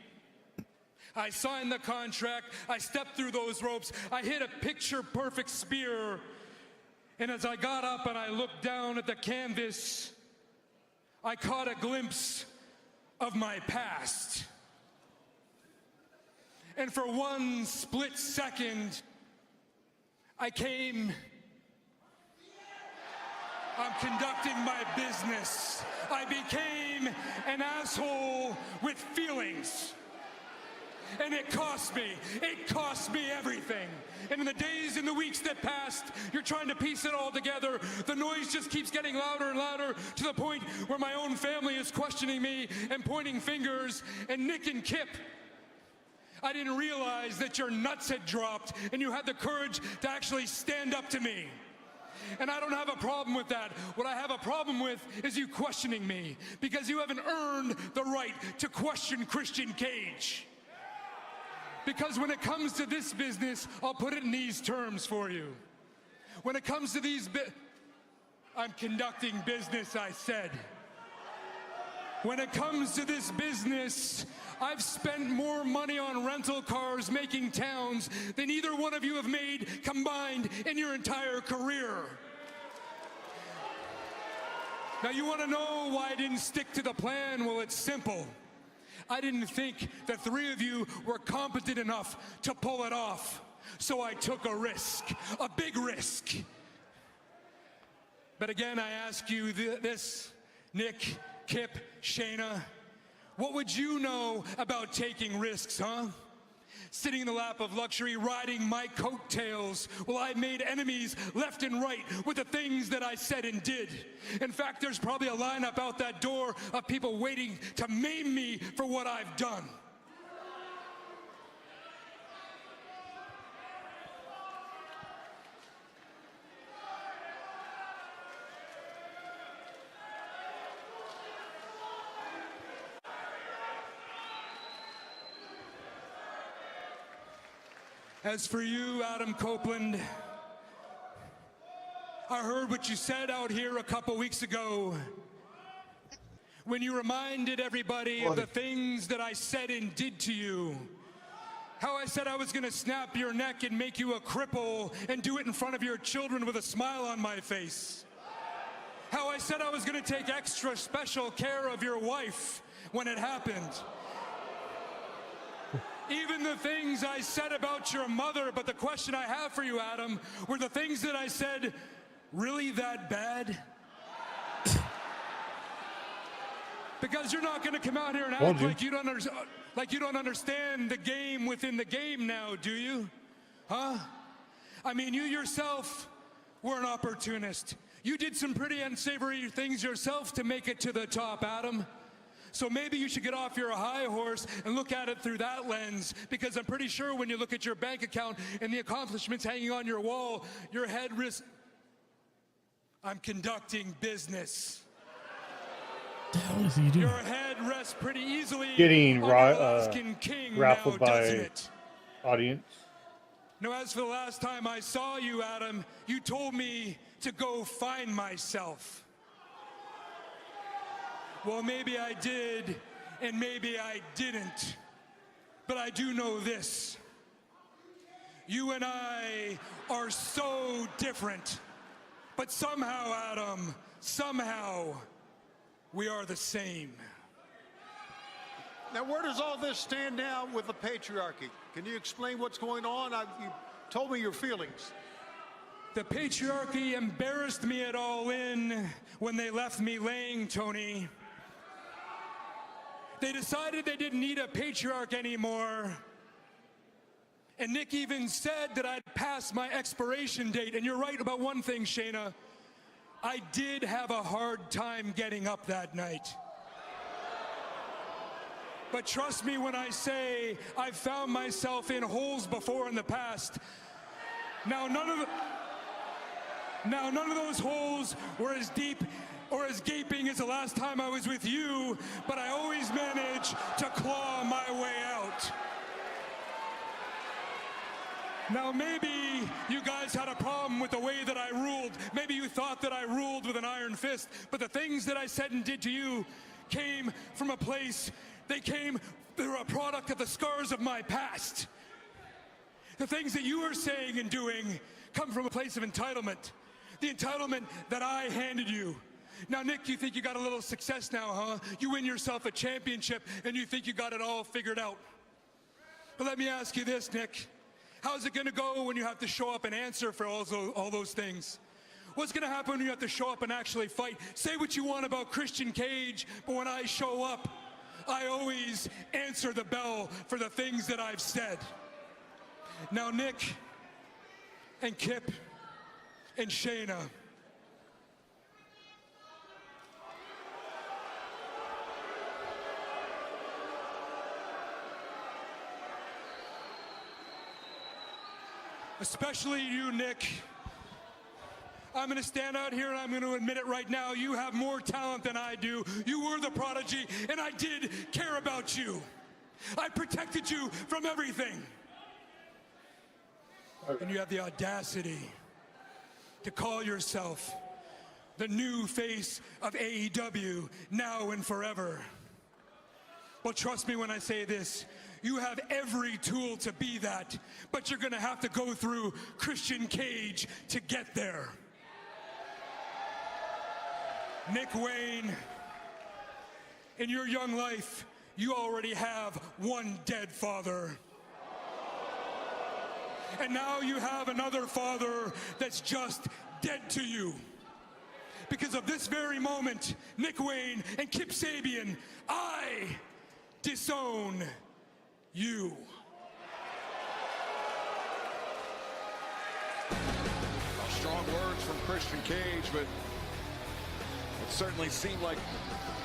I signed the contract, I stepped through those ropes, I hit a picture-perfect spear, and as I got up and I looked down at the canvas, I caught a glimpse of my past. And for one split second, I'm conducting my business. I became an asshole with feelings. And it cost me everything. And in the days and the weeks that passed, you're trying to piece it all together. The noise just keeps getting louder and louder to the point where my own family is questioning me and pointing fingers. And Nick and Kip, I didn't realize that your nuts had dropped and you had the courage to actually stand up to me. And I don't have a problem with that. What I have a problem with is you questioning me, because you haven't earned the right to question Christian Cage. Because when it comes to this business, I'll put it in these terms for you. When it comes to I'm conducting business, I said. When it comes to this business, I've spent more money on rental cars making towns than either one of you have made combined in your entire career. Now, you want to know why I didn't stick to the plan? Well, it's simple. I didn't think the three of you were competent enough to pull it off. So I took a risk, a big risk. But again, I ask you this, Nick, Kip, Shayna, what would you know about taking risks, huh? Sitting in the lap of luxury, riding my coattails while I made enemies left and right with the things that I said and did. In fact, there's probably a lineup out that door of people waiting to maim me for what I've done. As for you, Adam Copeland, I heard what you said out here a couple weeks ago when you reminded everybody of the things that I said and did to you. How I said I was going to snap your neck and make you a cripple and do it in front of your children with a smile on my face. How I said I was going to take extra special care of your wife when it happened. Even the things I said about your mother, but the question I have for you, Adam, were the things that I said really that bad? Because you're not going to come out here and act like you don't understand the game within the game now, do you? Huh? I mean, you yourself were an opportunist. You did some pretty unsavory things yourself to make it to the top, Adam. So maybe you should get off your high horse and look at it through that lens, because I'm pretty sure when you look at your bank account and the accomplishments hanging on your wall, your head risks. I'm conducting business. The hell is he doing? Your head rests pretty easily. Getting on your Alaskan king raffled now, by doesn't it? audience. Now, as for the last time I saw you, Adam, you told me to go find myself. Well, maybe I did, and maybe I didn't. But I do know this. You and I are so different. But somehow, Adam, somehow, we are the same. Now, where does all this stand now with the patriarchy? Can you explain what's going on? You told me your feelings. The patriarchy embarrassed me at All In when they left me laying, Tony. They decided they didn't need a patriarch anymore. And Nick even said that I'd passed my expiration date. And you're right about one thing, Shayna. I did have a hard time getting up that night. But trust me when I say I've found myself in holes before in the past. Now, none of those holes were as deep or as gaping as the last time I was with you, but I always managed to claw my way out. Now, maybe you guys had a problem with the way that I ruled. Maybe you thought that I ruled with an iron fist, but the things that I said and did to you came from a place, they were a product of the scars of my past. The things that you are saying and doing come from a place of entitlement. The entitlement that I handed you. Now, Nick, you think you got a little success now, huh? You win yourself a championship and you think you got it all figured out. But let me ask you this, Nick. How's it gonna go when you have to show up and answer for all those things? What's gonna happen when you have to show up and actually fight? Say what you want about Christian Cage, but when I show up, I always answer the bell for the things that I've said. Now, Nick and Kip and Shayna, especially you, Nick, I'm going to stand out here and I'm going to admit it right now. You have more talent than I do. You were the prodigy, and I did care about you. I protected you from everything. And you have the audacity to call yourself the new face of AEW now and forever. Well, trust me when I say this. You have every tool to be that, but you're going to have to go through Christian Cage to get there. Nick Wayne, in your young life, you already have one dead father. And now you have another father that's just dead to you. Because of this very moment, Nick Wayne and Kip Sabian, I disown you. Well, strong words from Christian Cage, but it certainly seemed like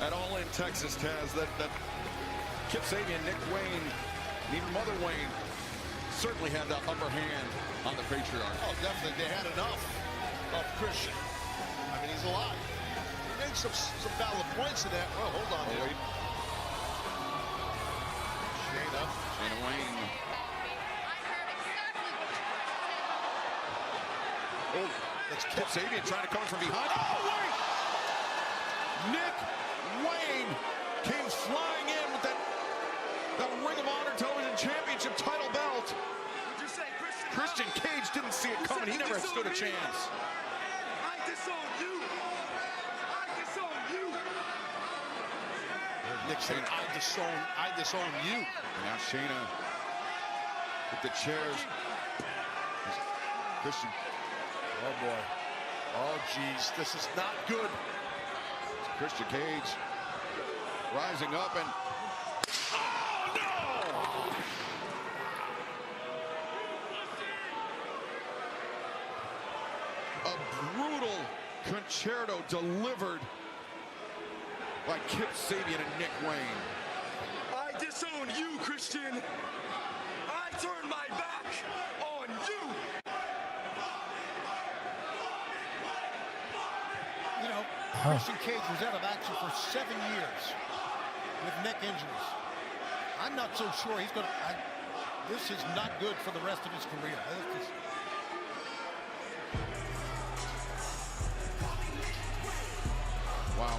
at All In Texas, Taz, that Kip Sabian, Nick Wayne, and even Mother Wayne certainly had the upper hand on the Patriarch. Oh, definitely. They had enough of Christian. I mean, he's alive. He made some valid points in that. Oh, hold on here. Shayna Wayne. Oh, that's Kip Sabian trying to come from behind. Oh, wait! Nick Wayne came flying in with that Ring of Honor Television Championship title belt. Would you say Christian Cage didn't see it coming. He never stood a chance. I disown you. I disown you. Nick saying, I disown you. And now Shayna with the chairs. Christian. Oh, boy. Oh, geez. This is not good. Christian Cage rising up and oh no! A brutal concerto delivered by Kip Sabian and Nick Wayne. I disown you, Christian. I turn my back on you. You know, Christian Cage was out of action for 7 years with neck injuries. I'm not so sure he's going to... This is not good for the rest of his career. Wow.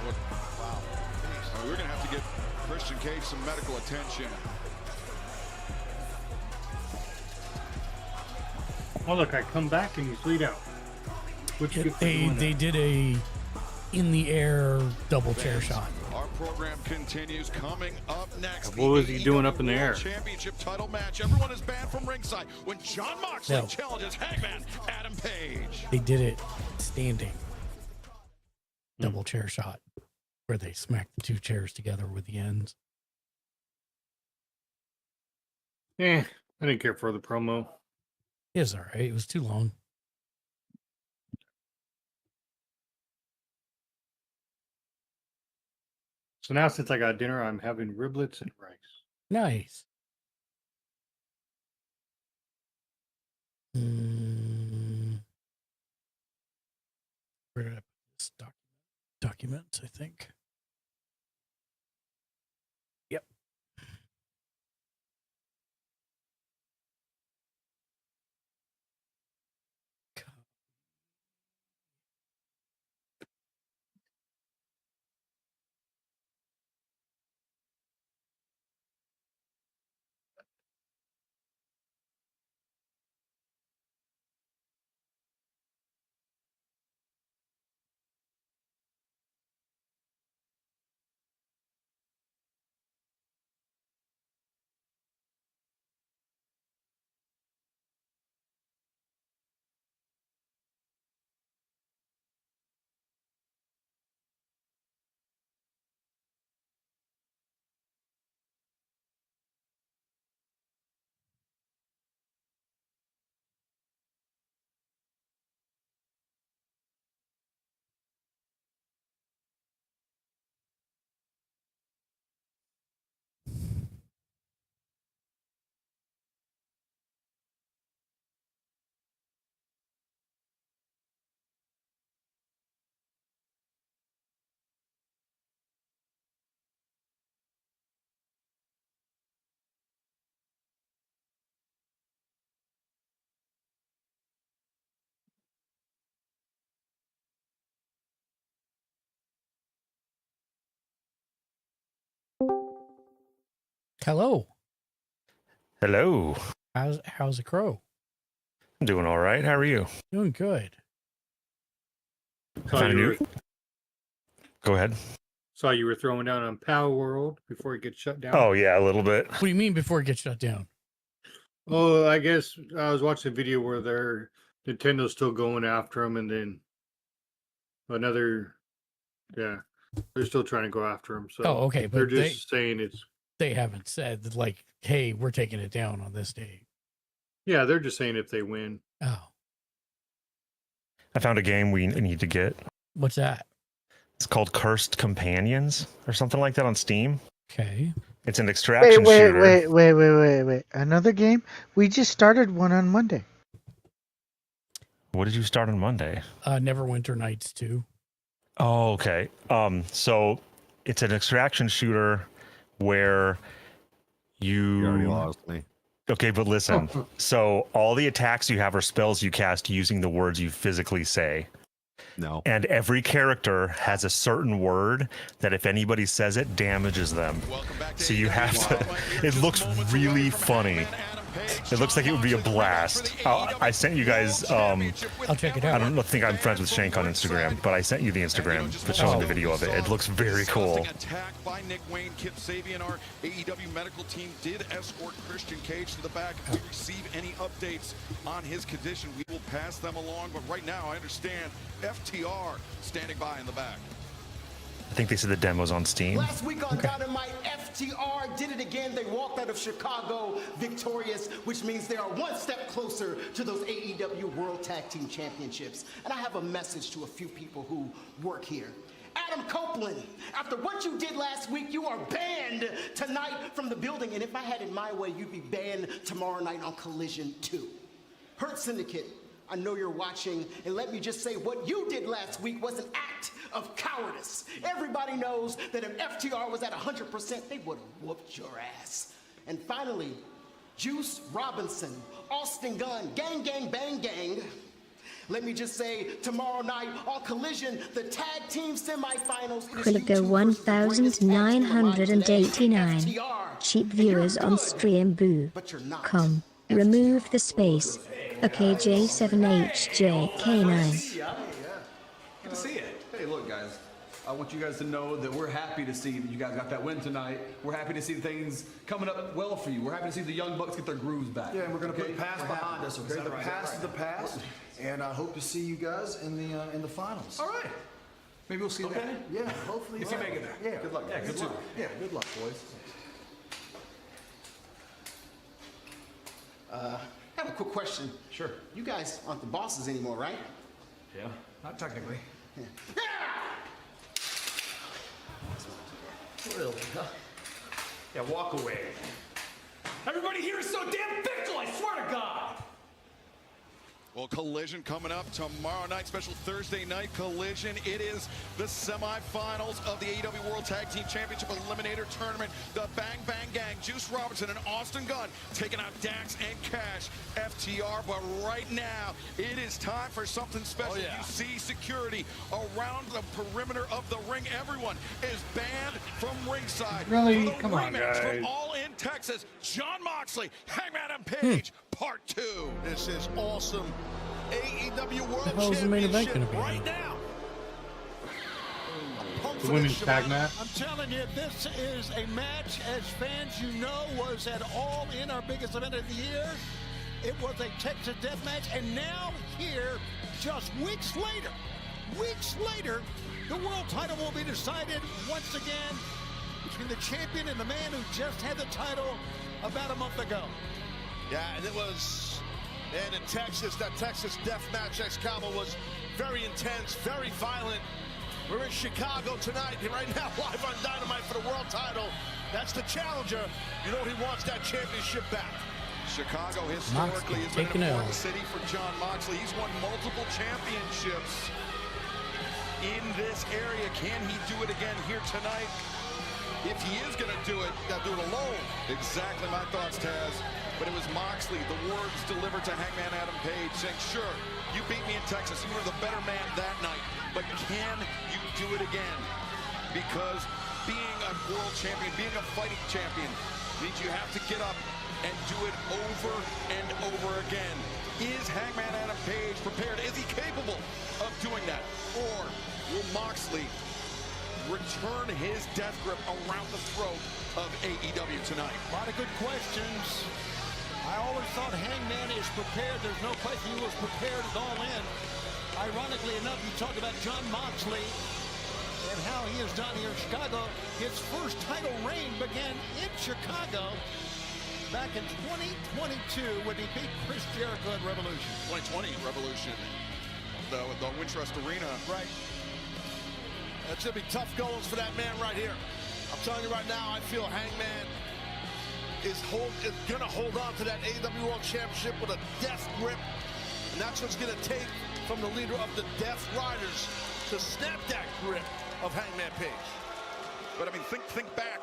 Wow. I mean, we're going to have to get Christian Cage some medical attention. Oh, look, I come back and he's lead out. Which they did a in the air double chair shot. Our program continues. Coming up next, what was he doing up in the air? Championship title match. Everyone is banned from ringside when Jon Moxley No. challenges Hangman Adam Page. They did it standing. Double chair shot where they smacked the two chairs together with the ends. I didn't care for the promo. It was all right. It was too long. So now since I got dinner, I'm having riblets and rice. Nice. Where did I put this documents, I think. Yep. Hello. Hello. How's the crow? I'm doing all right. How are you? Doing good. I found a new... Go ahead. Saw you were throwing down on Power World before it gets shut down. Oh, yeah, a little bit. What do you mean before it gets shut down? Oh, I guess I was watching a video where Nintendo's still going after them, and then they're still trying to go after them. So Oh, okay, but they're just saying it's. They haven't said that, like, hey, we're taking it down on this date. Yeah, they're just saying if they win. Oh, I found a game we need to get. what's that? It's called Cursed Companions or something like that on Steam. Okay. It's an extraction shooter. Wait. Another game? We just started one on Monday. What did you start on Monday? Neverwinter Nights 2. Oh, okay. So it's an extraction shooter where you already lost me. Okay, but listen. So all the attacks you have are spells you cast using the words you physically say. No. And every character has a certain word that if anybody says it, damages them. So you have to... It looks really funny. It looks like it would be a blast. I sent you guys... I'll check it out. I don't think I'm friends with Shank on Instagram, but I sent you the Instagram that's showing the video of it. It looks very cool. Attack by Nick Wayne. Kip Sabian, our AEW medical team, did escort Christian Cage to the back. If we receive any updates on his condition, we will pass them along. But right now, I understand FTR standing by in the back. I think they said the demo's on Steam. Last week on Dynamite, FTR did it again. They walked out of Chicago victorious, which means they are one step closer to those AEW World Tag Team Championships. And I have a message to a few people who work here. Adam Copeland, after what you did last week, you are banned tonight from the building. And if I had it my way, you'd be banned tomorrow night on Collision 2. Hurt Syndicate, I know you're watching, and let me just say what you did last week was an act of cowardice. Everybody knows that if FTR was at 100%, they would have whooped your ass. And finally, Juice Robinson, Austin Gunn, gang, gang, bang, gang. Let me just say, tomorrow night on Collision, the tag team semifinals. Kriligo 1989. Cheap viewers on stream boo. Com. Remove the space. OKJ7HJK9. Good to see you. Hey, look, guys. I want you guys to know that we're happy to see that you guys got that win tonight. We're happy to see things coming up well for you. We're happy to see the Young Bucks get their grooves back. Yeah, and we're going to put the past behind us, okay? The past is the past, and I hope to see you guys in the finals. All right. Maybe we'll see you there. Yeah, hopefully. If you make it there. Yeah. Good luck. Yeah, good luck. Yeah, good luck, boys. I have a quick question. Sure. You guys aren't the bosses anymore, right? Yeah. Not technically. Really? Yeah, walk away. Everybody here is so damn fickle, I swear to God! Well, Collision coming up tomorrow night, special Thursday night Collision. It is the semifinals of the AEW World Tag Team Championship Eliminator Tournament. The Bang Bang Gang, Juice Robinson and Austin Gunn taking out Dax and Cash, FTR. But right now, it is time for something special. You see security around the perimeter of the ring. Everyone is banned from ringside. Really? For the Come on, rematch guys. from All In Texas, John Moxley, Hangman Adam Page, Part 2. This is awesome. AEW World The hell's the main event Championship gonna be? right now. The women's tag match. I'm telling you, this is a match, as fans you know, was at All In, our biggest event of the year. It was a Texas death match, and now here, just weeks later, the world title will be decided once again between the champion and the man who just had the title about a month ago. Yeah, and it was, and in Texas, that Texas death match, Excalibur, was very intense, very violent. We're in Chicago tonight, and right now, live on Dynamite for the world title. That's the challenger. You know he wants that championship back. Chicago historically has been an important city for John Moxley. He's won multiple championships in this area. Can he do it again here tonight? If he is going to do it, got to do it alone. Exactly my thoughts, Taz. But it was Moxley, the words delivered to Hangman Adam Page, saying, sure, you beat me in Texas. You were the better man that night. But can you do it again? Because being a world champion, being a fighting champion, means you have to get up and do it over and over again. Is Hangman Adam Page prepared? Is he capable of doing that? Or will Moxley return his death grip around the throat of AEW tonight? A lot of good questions. I always thought Hangman is prepared. There's no question he was prepared at all in. Ironically enough, you talk about Jon Moxley and how he has done here in Chicago. His first title reign began in Chicago back in 2022 when he beat Chris Jericho at Revolution. 2020 Revolution, the Wintrust Arena. Right. That's going to be tough goals for that man right here. I'm telling you right now, I feel Hangman is going to hold on to that AEW World Championship with a death grip. And that's what's going to take from the leader of the Death Riders to snap that grip of Hangman Page. But I mean, think back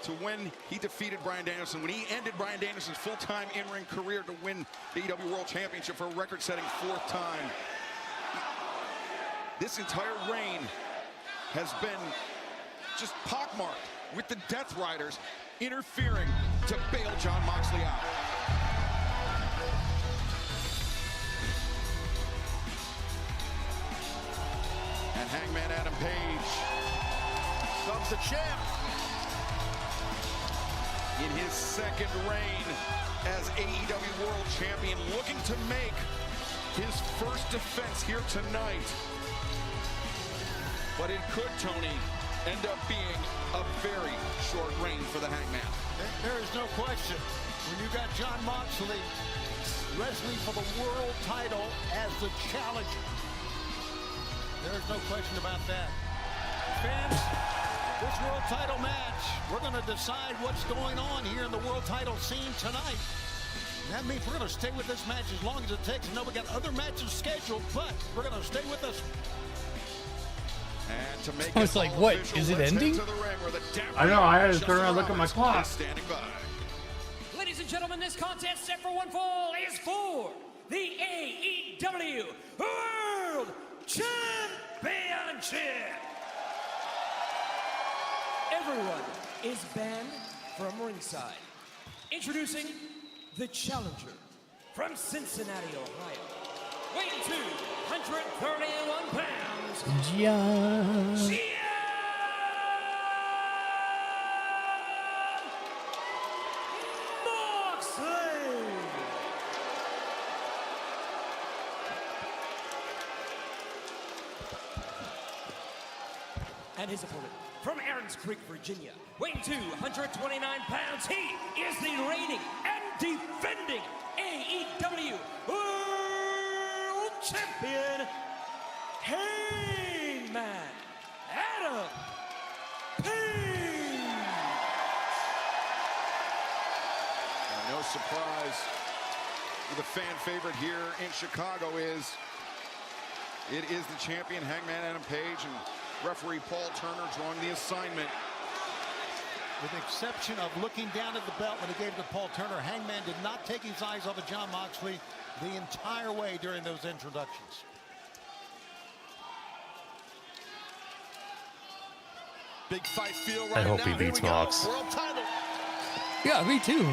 to when he defeated Bryan Danielson, when he ended Bryan Danielson's full-time in-ring career to win the AEW World Championship for a record-setting 4th time. This entire reign has been just pockmarked with the Death Riders interfering to bail Jon Moxley out. And Hangman Adam Page comes the champ. In his 2nd reign as AEW World Champion, looking to make his first defense here tonight. But it could, Tony, end up being a very short reign for the Hangman. There is no question. When you got Jon Moxley wrestling for the world title as the challenger, there's no question about that. Fans, this world title match, we're going to decide what's going on here in the world title scene tonight. And that means we're going to stay with this match as long as it takes. I know we got other matches scheduled, but we're going to stay with this. And to make I was like, what? Is it ending? I know, I had to turn around and look at my clock. Standing by. Ladies and gentlemen, this contest set for one fall is for the AEW World Championship. Everyone is banned from ringside. Introducing the challenger from Cincinnati, Ohio. Weighing 231 pounds. John. And his opponent from Aarons Creek, Virginia, weighing 229 pounds, he is the reigning and defending AEW World Champion, Hangman Adam Page. No surprise, the fan favorite here in Chicago is the champion Hangman Adam Page, and referee Paul Turner drawing the assignment. With the exception of looking down at the belt when he gave it to Paul Turner, Hangman did not take his eyes off of Jon Moxley the entire way during those introductions. Big fight feel right I hope now. he beats Mox. World title. Yeah, me too.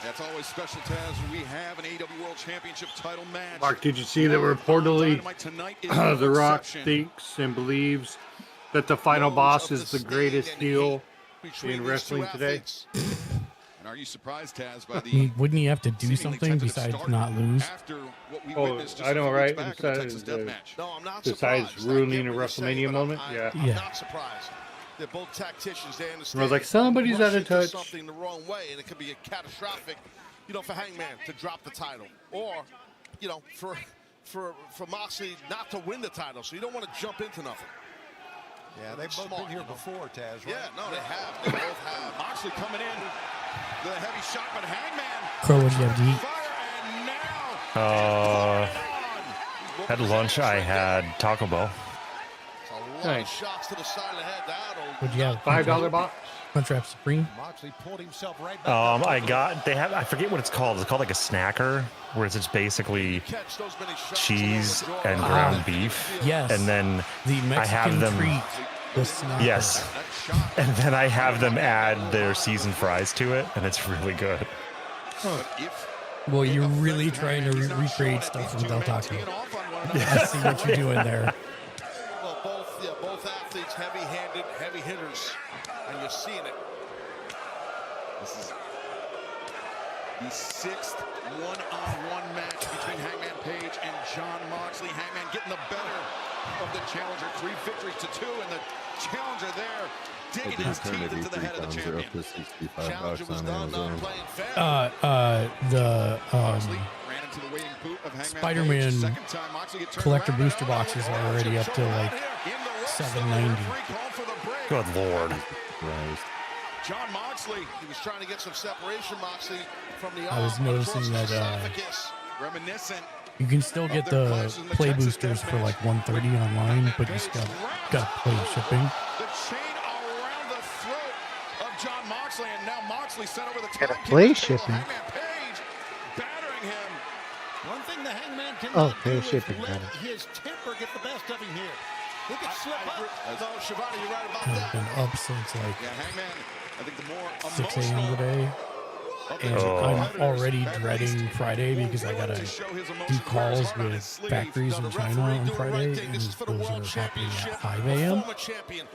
That's always special, Taz, when we have an AEW World Championship title match. Mark, did you see that reportedly The Rock thinks and believes that the final boss is the greatest heel in wrestling today? And are you surprised, Taz, by I mean, wouldn't he have to do something besides not lose? Oh, I know, right? Besides ruining a WrestleMania moment? Yeah. I'm not surprised. They're both tacticians. They understand. I was like, somebody's out of touch. Something the wrong way, and it could be a catastrophic, for Hangman to drop the title, or, for Moxley not to win the title. So you don't want to jump into nothing. Yeah, they've both been here before, Taz, right? Yeah, no, they have. They both have. Moxley coming in, the heavy shot, but Hangman. Crow, what do you have to eat? At lunch, I had Taco Bell. Nice. Shots to the side of the head. Would you have $5 box? Crunchwrap Supreme? Moxley pulled himself right back. I forget what it's called. It's called like a snacker, where it's just basically cheese and ground beef. Yes. And then the Mexican I have them. treat The snapper. Yes. And then I have them add their seasoned fries to it, and it's really good. Well, you're really trying to recreate stuff from Del Taco. I see what you're doing there. Well, both athletes heavy-handed, heavy hitters, and you're seeing it. This is the sixth one-on-one match between Hangman Page and Jon Moxley. Hangman getting the better of the challenger. 3 victories to 2, and the challenger there digging his teeth into the head of the champion. Up to $65 on Amazon. Spider-Man collector booster boxes are already up to like $7.90. Good Lord. Christ. Jon Moxley, he was trying to get some separation, Moxley, from the I was noticing that reminiscent. you can still get the play boosters for like $130 online, but you still got to pay shipping. The chain around the throat of Jon Moxley, and now Moxley sent over the Got to play shipping. Hangman Page battering him. One thing the Hangman can pay shipping. let his temper get the best of him here. He could slip up. No, Shivani, you're right about I've been up since like Hangman, I think the more 6 a.m. today. And I'm already dreading Friday because I gotta do calls with factories in China on Friday, and those are happening at 5 a.m.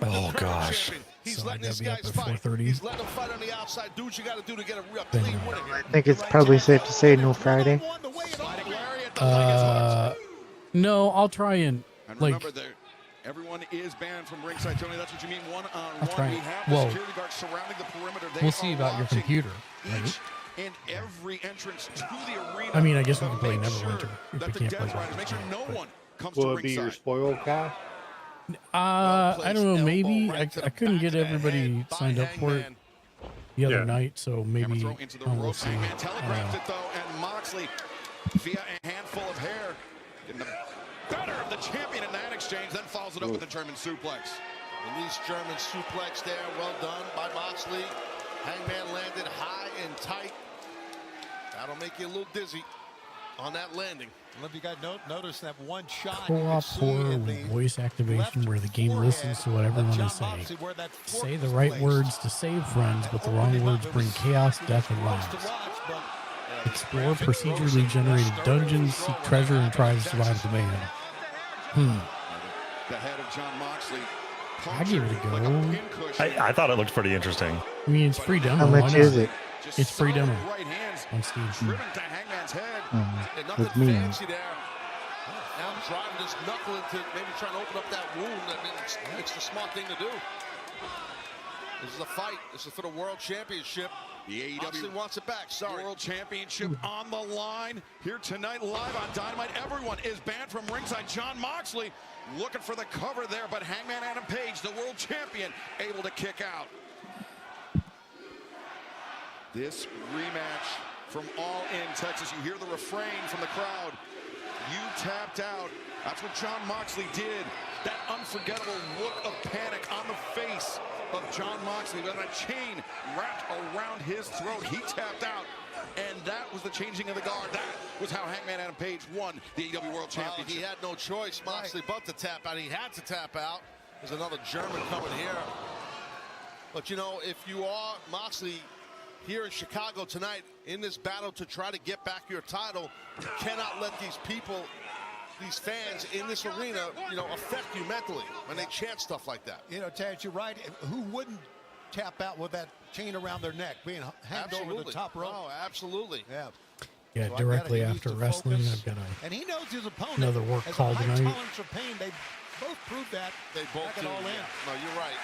Oh gosh. So I gotta be up at 4:30. I think it's probably safe to say no Friday. No, I'll try and like. Everyone is banned from ringside, Tony. That's what you mean. I'll try. We have Well, security guards surrounding the perimeter. We'll see about your computer. Right? And every entrance to the arena. I mean, I guess we can play Neverwinter if we can't play Make sure no one comes Will to it be your ringside. spoil cast? I don't know. Maybe I couldn't get everybody signed up for it the other night, so maybe we'll see. Telegraphed it though, and Moxley via a handful of hair getting the better of the champion in that exchange, then follows it up with a German suplex. Release German suplex there, well done by Moxley. Hangman landed high and tight. That'll make you a little dizzy on that landing. Well, if you guys notice that one shot, Co-op horror with voice activation where the game listens to what everyone is saying. Say the right words to save friends, but the wrong words bring chaos, death, and lives. Explore procedurally generated dungeons, seek treasure, and try to survive the mayhem. The head of Jon Moxley. I give it a go. I thought it looked pretty interesting. I mean, it's free demo. How much is it? It's free demo on Steam. With me. Now driving this knuckle into maybe trying to open up that wound. I mean, it's the smart thing to do. This is a fight. This is for the World Championship. The AEW Moxley wants it back. Sorry. World Championship on the line here tonight, live on Dynamite. Everyone is banned from ringside. Jon Moxley looking for the cover there, but Hangman Adam Page, the world champion, able to kick out. This rematch from All In Texas. You hear the refrain from the crowd. You tapped out. That's what Jon Moxley did. That unforgettable look of panic on the face of Jon Moxley with a chain wrapped around his throat. He tapped out, and that was the changing of the guard. That was how Hangman Adam Page won the AEW World Championship. He had no choice, Moxley, but to tap out. He had to tap out. There's another German coming here. But, you know, if you are Moxley here in Chicago tonight in this battle to try to get back your title, you cannot let these people, these fans in this arena, you know, affect you mentally when they chant stuff like that. You know, Tad, you're right. Who wouldn't tap out with that chain around their neck, being hanged over the top rope? Oh, absolutely. Yeah. Yeah, So directly I've gotta after use the wrestling, focus. I've got And he knows his opponent another work has call a high tonight. tolerance of pain. They both proved that. They both back do. it all in. No, you're right.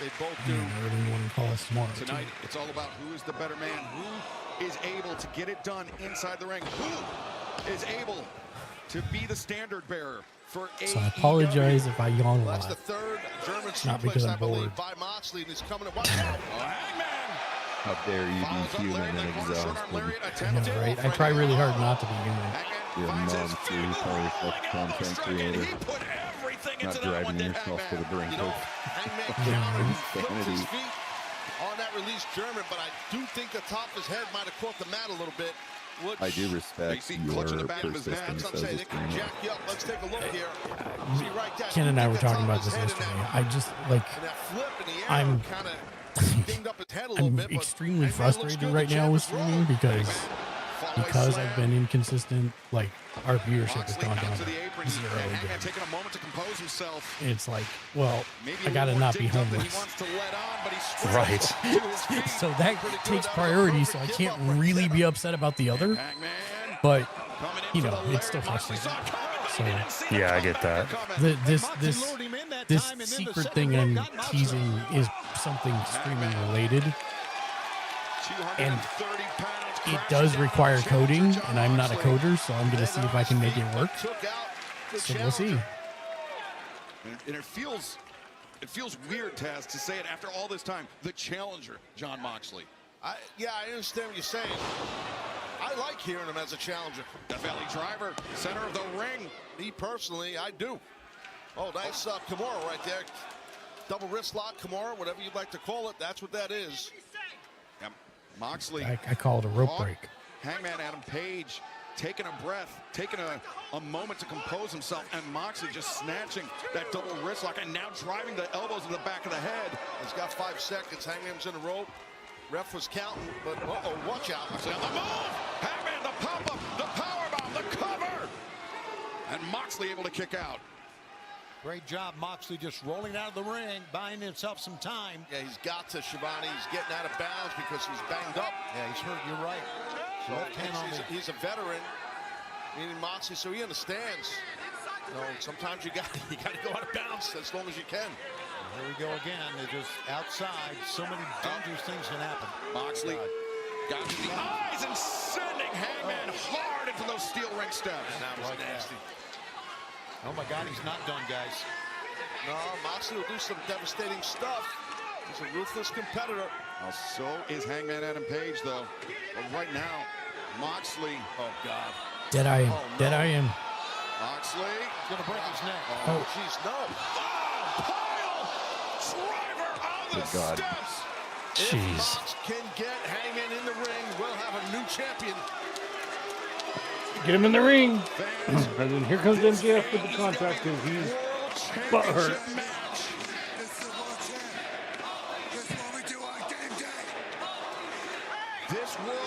They both do. Early morning calls tomorrow. Tonight, it's all about who is the better man, who is able to get it done inside the ring, who is able to be the standard bearer for AEW. So I apologize if I yawn a That's lot. the third German Not because suplex, I'm I believe, bored. by Moxley, and he's coming to watch out. How dare you be human and exhausted? Yeah, right. I try really hard not to be human. You're a monster, you probably fuck content creator. Not driving yourself to the brink of insanity. On that release German, but I do think the top of his head might have caught the mat a little bit. I do respect your persistence as a streamer. Let's take a look here. Ken and I were talking about this yesterday. I just like I'm extremely frustrated right now with streaming because I've been inconsistent. Like our viewership has gone down to 0 again. Taking a moment to compose himself. It's like, well, I gotta not be homeless. Right. So that takes priority. So I can't really be upset about the other, but you know, it's still frustrating. So yeah, I get that. This secret thing I'm teasing is something streaming related, and it does require coding, and I'm not a coder, so I'm gonna see if I can make it work. So we'll see. And it feels weird, Taz, to say it after all this time. The challenger, Jon Moxley. Yeah, I understand what you're saying. I like hearing him as a challenger. The belly driver, center of the ring. Me personally, I do. Oh, nice Kimura right there. Double wrist lock, Kimura, whatever you'd like to call it. That's what that is. Yep. Moxley. I call it a rope break. Hangman Adam Page taking a breath, taking a moment to compose himself, and Moxley just snatching that double wrist lock and now driving the elbows in the back of the head. He's got 5 seconds. Hangman's in a rope. Ref was counting, but watch out. On the move. Hangman, the pop-up, the powerbomb, the cover. And Moxley able to kick out. Great job, Moxley, just rolling out of the ring, buying himself some time. Yeah, he's got to, Shivani. He's getting out of bounds because he's banged up. Yeah, he's hurt. You're right. So he's a veteran, meaning Moxley, so he understands. You know, sometimes you got to go out of bounds as long as you can. Here we go again. They're just outside. So many dangerous things can happen. Moxley got to the eyes and sending Hangman hard into those steel ring steps. That was nasty. Oh my God, he's not done, guys. No, Moxley will do some devastating stuff. He's a ruthless competitor. Well, so is Hangman Adam Page, though. But right now, Moxley. Oh God. Deadeye him. Deadeye him. Moxley. He's gonna break his neck. Oh, jeez, no. Driver on the steps. If Jeez. Mox can get Hangman in the ring, we'll have a new champion. Get him in the ring. And then here comes MJF with the contract, and he's butthurt.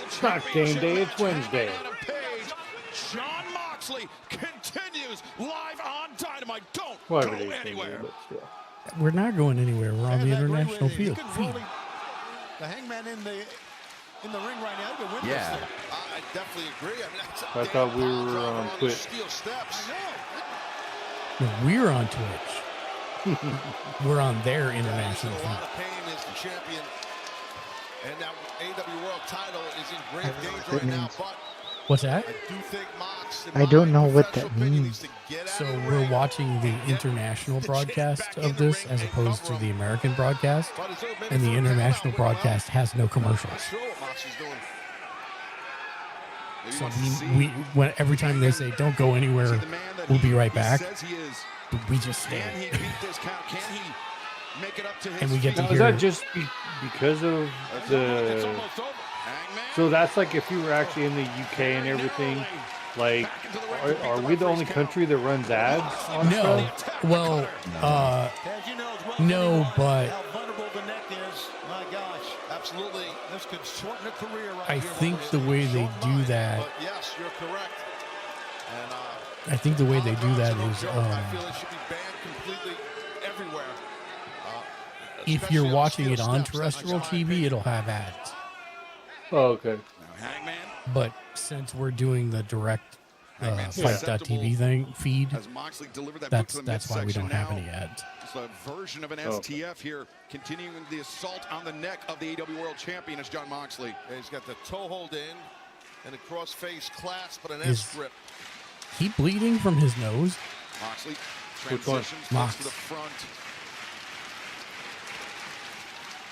It's not game day, it's Wednesday. Jon Moxley continues live on Dynamite. Don't Well, go every day's game day, anywhere. but still. We're not going anywhere. We're on the international field. The Hangman in the ring right now. The Yeah. I definitely agree. I mean, I thought we were on Twitch. Steel steps. No, we're on Twitch. We're on their international A feed. lot of pain is the champion. And that AEW World title is in grave danger right now. But What's that? I do think Mox, I don't know what that means. So we're watching the international broadcast of this as opposed to the American broadcast, and the international broadcast has no commercials. So when every time they say "Don't go anywhere, we'll be right back," we just stand. And we get to Is hear. that just because of the? So that's like if you were actually in the UK and everything. Like, are we the only country that runs ads? On No, stuff? well, no, but How vulnerable the neck is. My gosh, absolutely. This could shorten a career right I here. think the way they do that, But yes, you're correct. And I think the way they do that is, I feel it should be banned completely everywhere. if you're watching it on terrestrial TV, it'll have ads. Oh, okay. But since we're doing the direct Fight.tv thing feed, that's why we don't have any ads. It's a version of an STF here, continuing the assault on the neck of the AEW World Champion is Jon Moxley. Yeah, he's got the toe hold in and a cross-face clasp, but an Is- S-grip. He bleeding from his nose? Moxley Which one? transitions Mox. to the front.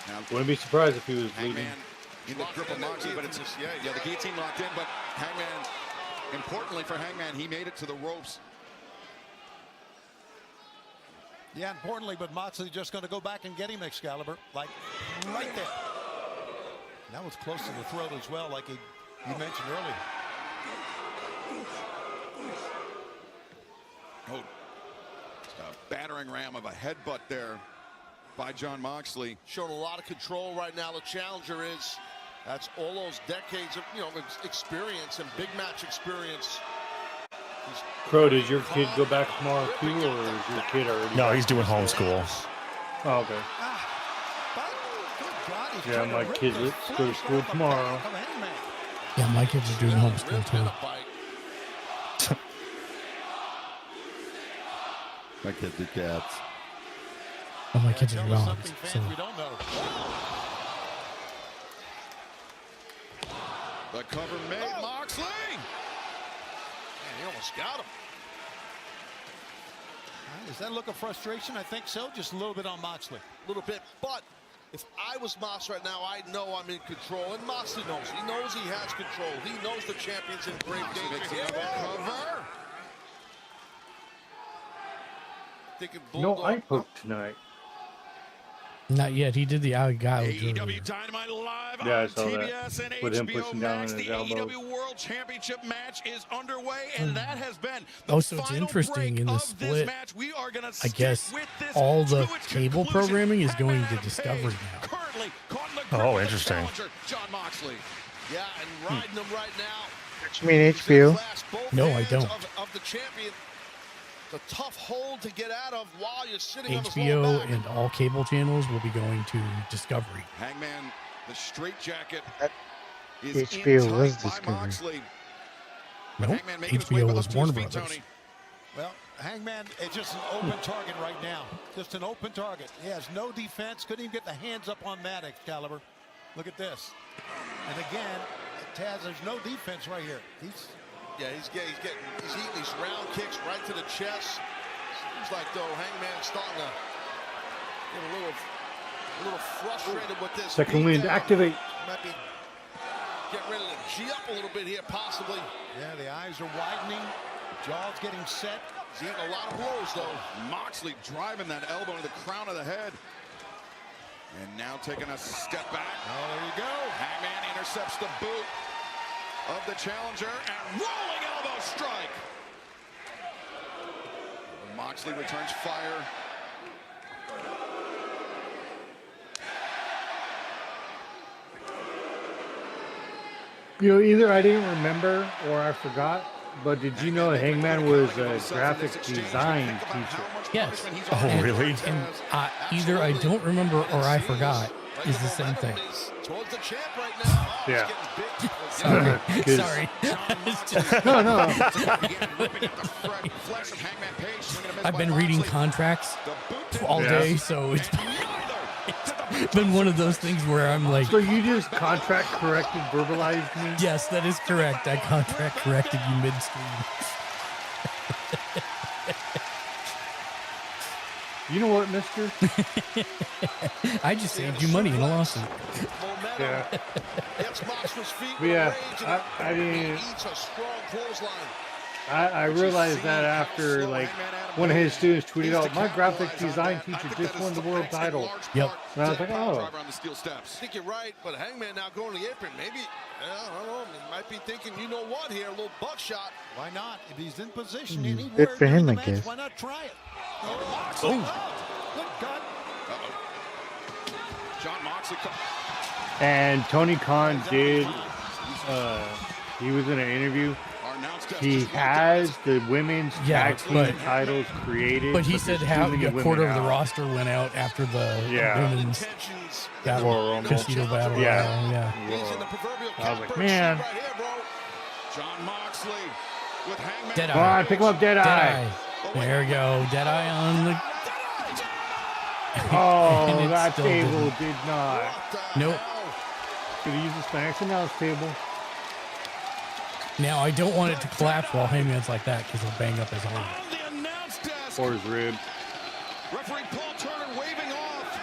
Now, Wouldn't be surprised if he was bleeding. Hangman in the grip of Moxley, but it's yeah, the guillotine locked in, but Hangman, importantly for Hangman, he made it to the ropes. Yeah, importantly, but Moxley just going to go back and get him, Excalibur, like right there. That was close to the throat as well, like you mentioned earlier. Oh, just a battering ram of a headbutt there by John Moxley. Showing a lot of control right now. The challenger is. That's all those decades of experience and big match experience. Crow, does your kid go back tomorrow too, or is your kid already? No, he's doing homeschool. Oh, okay. Yeah, my kids go to school tomorrow. Yeah, my kids are doing homeschool too. My kids are cats. Oh, my kids are dogs. So. The cover made Moxley. Man, he almost got him. Is that a look of frustration? I think so. Just a little bit on Moxley. A little bit, but if I was Mox right now, I know I'm in control, and Moxley knows. He knows he has control. He knows the champion's in grave danger. Cover. No eye poke tonight. Not yet. He did the guy. AEW Dynamite live Yeah, I on saw TBS that. and With him HBO pushing down Max. on The his elbow. AEW World Championship match is underway, and that has been the Oh, so it's final interesting break in the of split. this match. We are gonna I guess stick with this all the to its cable conclusion. programming is going to Hangman Discovery Page now. currently caught in the grip Oh, of the interesting. challenger, John Moxley. Yeah, and riding him right now. You mean HBO? No, I don't. Of the champion. It's a tough hold to get out of while you're sitting on his lower HBO back. and all cable channels will be going to Discovery. Hangman, the straitjacket is HBO in was tight by Discovery. Moxley. Nope, Hangman making his way HBO back was up to his Warner feet, Brothers. Tony. Well, Hangman is just an open target right now. Just an open target. He has no defense. Couldn't even get the hands up on that, Excalibur. Look at this. And again, Taz, there's no defense right here. He's eating these round kicks right to the chest. Seems like though Hangman's starting to get a little frustrated with this. Second wind, beatdown. activate. Might be getting ready to G up a little bit here, possibly. Yeah, the eyes are widening. Jaw's getting set. He's eating a lot of blows though. Moxley driving that elbow into the crown of the head. And now taking a step back. Oh, there you go. Hangman intercepts the boot of the challenger and rolling elbow strike. Moxley returns fire. You know, either I didn't remember or I forgot, but did you know Hangman was a graphic design teacher? Yes. Oh, really? And either I don't remember or I forgot is the same thing. Towards the champ right now. Yeah. Sorry. 'Cause- Sorry. It's just- No. I've been reading contracts all day, so it's been one of those things where I'm like, So you just contract corrected, verbalized me? yes, that is correct. I contract corrected you midstream. You know what, mister? I just saved you money in a lawsuit. Yeah. Gets Moxley's feet But yeah, with rage, and I didn't. eats a strong clothesline. I realized that after like one of his students tweeted out, my graphic design teacher just won the world title. Yep. And I was like, oh. I think you're right, but Hangman now going to the apron. Maybe, I don't know, he might be thinking, you know what here, a little buckshot. Why not? If he's in position anywhere Good for him, during I the match, guess. why not try it? Oh. Good God. John Moxley. And Tony Khan did, he was in an interview. He has the women's tag team titles created. But he there's said too half, many a women quarter of the out. roster went out after the women's Royal Rumble. casino battle. Yeah. Royal, yeah. I was like, man. John Moxley with Hangman. Deadeye. Come on, pick him up, Deadeye. There we go. Deadeye on the. Oh, And it that still table didn't. did not. Nope. Could have used the Spanish announce table. Now I don't want it to collapse while Hangman's like that because he'll bang up his arm. Or his rib. Referee Paul Turner waving off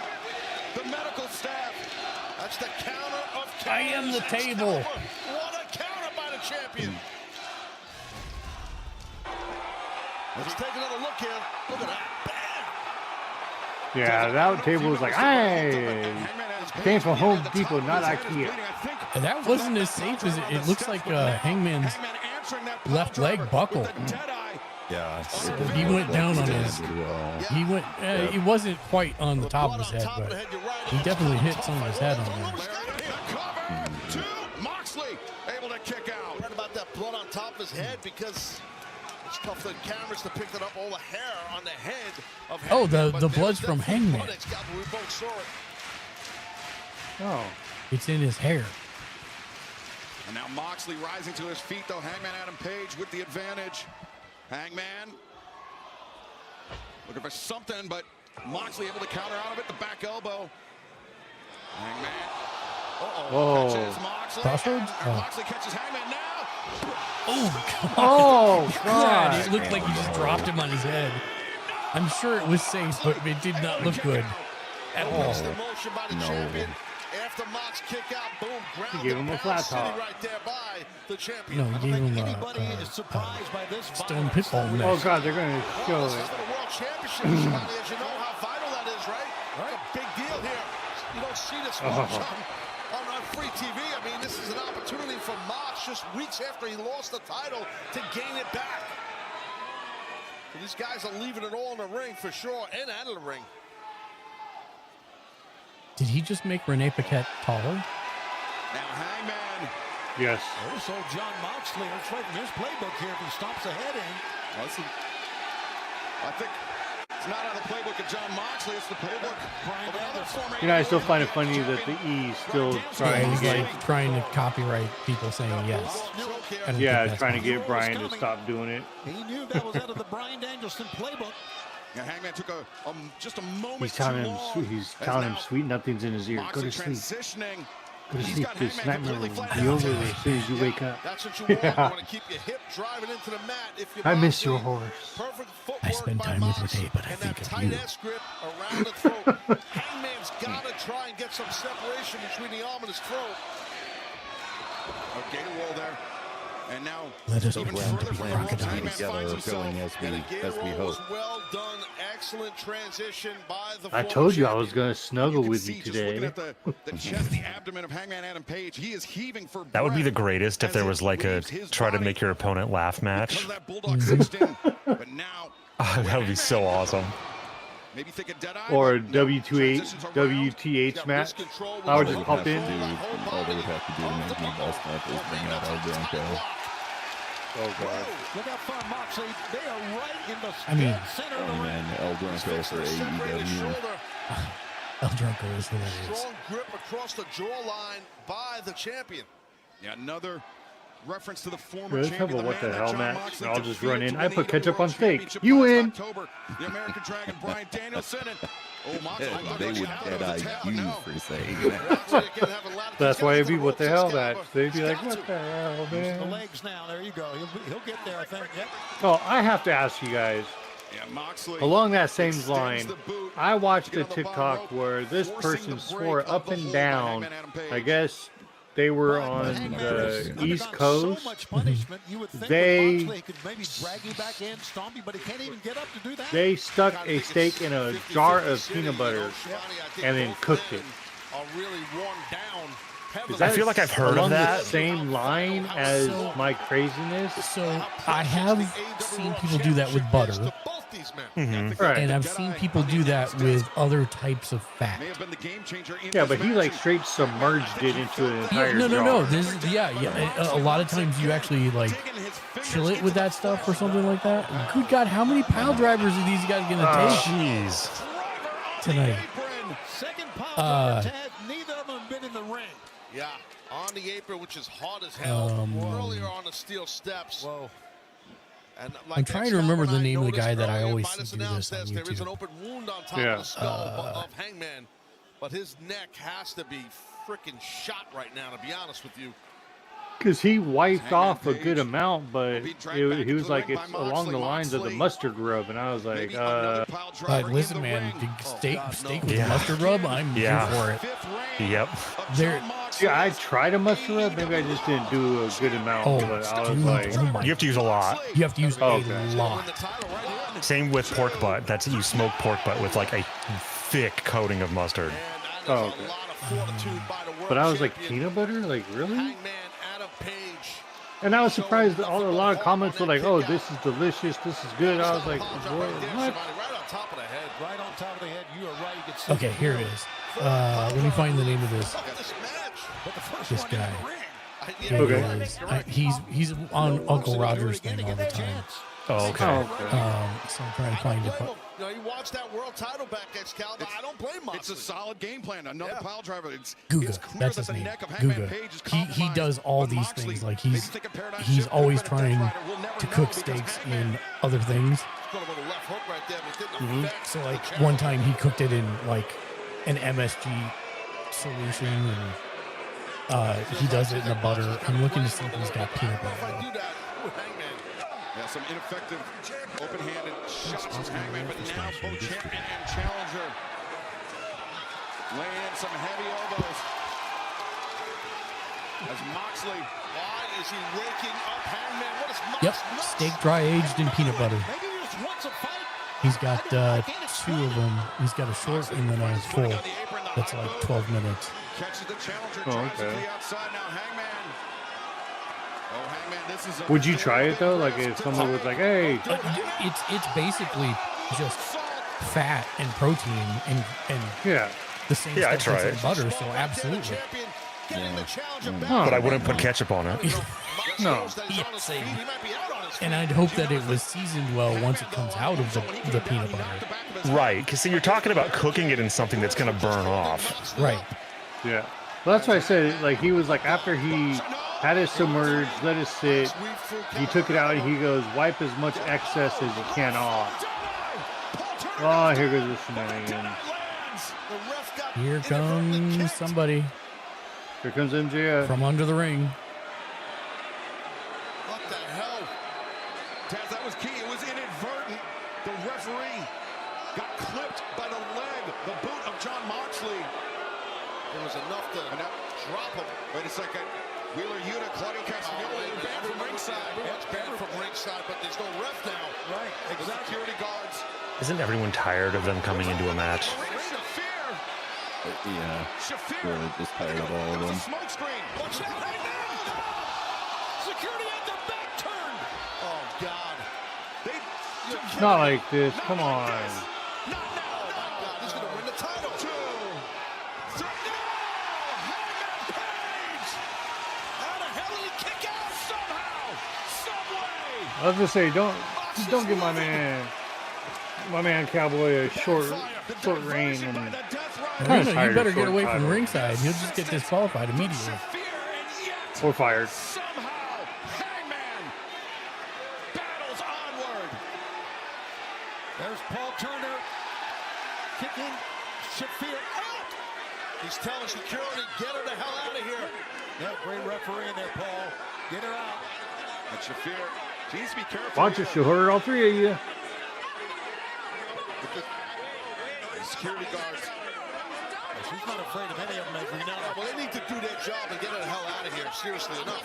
the medical staff. That's the counter of I am the table. What a counter by the champion. Let's take another look here. Look at that. Yeah, that table was like, hey, came from Home Depot, not IKEA. And that wasn't as safe as it looks like. Hangman's left leg buckle. Yeah. He went down on his. He went. It wasn't quite on the top of his head, but he definitely hit some of his head on there. Moxley able to kick out. Right about that blood on top of his head because it's tough for the cameras to pick that up. All the hair on the head of Hangman. Oh, the blood's from Hangman. We both saw it. Oh. It's in his hair. And now Moxley rising to his feet, though. Hangman Adam Page with the advantage. Hangman looking for something, but Moxley able to counter out of it. The back elbow. Hangman. Oh. Catches Moxley. Crossroads? And Moxley catches Hangman now. Oh, God. Oh, God. It looked like he just dropped him on his head. I'm sure it was safe, but it did not look good at all. No. After Mox kick out, boom, ground He gave him a flat top. right there by the champion. No, he gave him stone pitfall match. Oh, God, they're going to show This it. is for the World Championship, Scotty, as you know how vital that is, right? It's a big deal here. You don't see this much on free TV. I mean, this is an opportunity for Mox just weeks after he lost the title to gain it back. So these guys are leaving it all in the ring for sure, and out of the ring. Did he just make Renee Paquette taller? Now Hangman. Yes. There's old John Moxley. It's right in his playbook here if he stops the head in. I think it's not on the playbook of John Moxley. It's the playbook of another former. You know, I still find it funny that the E still trying to get. Like trying to copyright people saying yes. Yeah, trying to get Brian to stop doing it. He knew that was out of the Bryan Danielson playbook. Yeah, Hangman took just a moment. He's telling him sweet nothing's in his ear. Go to sleep. Go to sleep. This nightmare will be over as soon as you wake up. That's what you want. You want to keep your hip driving into the mat. If I miss your horse. I spend time with Renee, but I think of you. Grip around the throat. Hangman's got to try and get some separation between the arm and his throat. Okay, wall there. And now let us even plan to further plan from together Hangman going as we hope. Well done, excellent transition by the. I told you I was gonna snuggle with you today. The chest, the abdomen of Hangman Adam Page. He is heaving for That would be the greatest if there was like a try to make your opponent laugh match. But now that would be so awesome. maybe think of Deadeye. Or a WTH match. I would just pop in. All they would have to do to make me bust up is bring out El Bronco. Oh, God. Look how far Moxley, they are right in the center of the ring. And El Bronco for AEW. El Bronco is hilarious. Strong grip across the jawline by the champion. Yeah, another reference to the former Let's champion. have a what the hell match. Moxley I'll just run in. defeated I to put win ketchup the on World steak. Championship You last win. October. The American Dragon Brian Danielson and They would Deadeye you for saying that. That's why it'd be what the hell match. They'd be like, what the hell, The man? legs now. There you go. He'll get there, I think. Yep. Oh, I have to ask you guys. Along that same line, I watched a TikTok where this person swore up and down. I guess they were on the East Coast. They stuck a steak in a jar of peanut butter and then cooked it. I feel like I've heard of along that. the same line as my craziness? So I have seen people do that with butter. Right. And I've seen people do that with other types of fat. Yeah, but he like straight submerged it into an entire No. jar. This is a lot of times you actually like chill it with that stuff or something like that. Good God, how many pile drivers are these guys gonna take? Jeez. Tonight. Second pile driver, Ted. Neither of them have been in the ring. Yeah, on the apron, which is hard as hell. Earlier on the steel steps. Whoa. And I'm trying to remember the name of the guy that I always see do this on there is an YouTube. open wound on top of the skull of Hangman, but his neck has to be freaking shot right now, to be honest with you. Because he wiped off a good amount, but he was like, it's along the lines of the mustard rub, and I was like, listen, man, steak with mustard rub, I'm here for it. Yep. Yeah, I tried a mustard rub. Maybe I just didn't do a good amount, but I was like, You have to use a lot. You have to use a lot. Same with pork butt. That's you smoke pork butt with like a thick coating of mustard. Oh, okay. But I was like, peanut butter? Like, really? Hangman Adam Page And I was surprised that a lot of comments were like, "Oh, this is delicious. This is good." I was like, "What?" Right on top of the head. Right on top of the head. You are right. You can see Okay, here it is. Let me find the name of this. This guy. There Okay. he is. He's on Uncle Roger's thing all the time. Oh, okay. So I'm trying to find it. But You know, you watch that world title back against Cal. I don't blame Moxley. It's a solid game plan. Another pile driver. It's Guga, clear that's that his the name. neck of Hangman Guga. Page is He compromised, does all but these Moxley things. Like maybe he's take a paradigm he's shift. always Better Death trying Rider. We'll never to know cook because steaks Hangman- in other things. Going with a left hook right there, but it didn't affect So the like champion. one time he cooked it in like an MSG solution, and he does it in the butter. I'm looking to see if he's got peanut butter. though. Yeah, some ineffective open-handed shots from Hangman, but now both champion and challenger laying some heavy elbows. As Moxley, Why is he waking up Hangman? What is Mox Yep, nuts? steak dry aged in peanut butter. Maybe he just wants a fight. He's got 2 of them. He's got a short and then a full. That's like 12 minutes. catches the challenger, Oh, drives it to okay. the outside. Now Hangman. Oh, Hangman, this is a Would you try it though? Like if someone was like, "Hey, It's basically just fat and protein and yeah, the same Yeah, I'd stuff try that's in it. butter. So absolutely. But I wouldn't put ketchup on it. no." And I'd hope that it was seasoned well once it comes out of the peanut butter. Right, because see, you're talking about cooking it in something that's going to burn off. Right. Yeah. Well, that's why I said, like, he was like, after he had it submerged, let it sit, he took it out, and he goes, wipe as much excess as you can off. Oh, here goes the shenanigans. Here comes somebody Here comes MJF. from under the ring. What the hell? Taz, that was key. It was inadvertent. The referee got clipped by the leg, the boot of John Moxley. There was enough to drop him. Wait a second. Wheeler Yuta, Claudio Castagnoli, banned from ringside. Everyone's banned from ringside, but there's no ref now. Right, The security guards. Isn't everyone tired of them coming into a match? Yeah, really just tired of all of them. Smoke screen. Watch out, Hangman! Security at their back turned. Oh, God. Not like this. Come on. Oh, my God. He's going to win the title. 2, 3. Hangman Page! How the hell did he kick out? Somehow, some way. I was gonna say, don't give my man Cowboy a short reign. And Marino, you better get away from ringside. He'll just get disqualified immediately. or fired. Somehow, Hangman battles onward. There's Paul Turner kicking Shafir out. He's telling security, get her the hell out of here. Yeah, great referee in there, Paul. Get her out. And Shafir, please be careful. Watch it, she'll hurt all three of you. The security guards. She's not afraid of any of them as we know. Well, they need to do their job and get her the hell out of here. Seriously enough.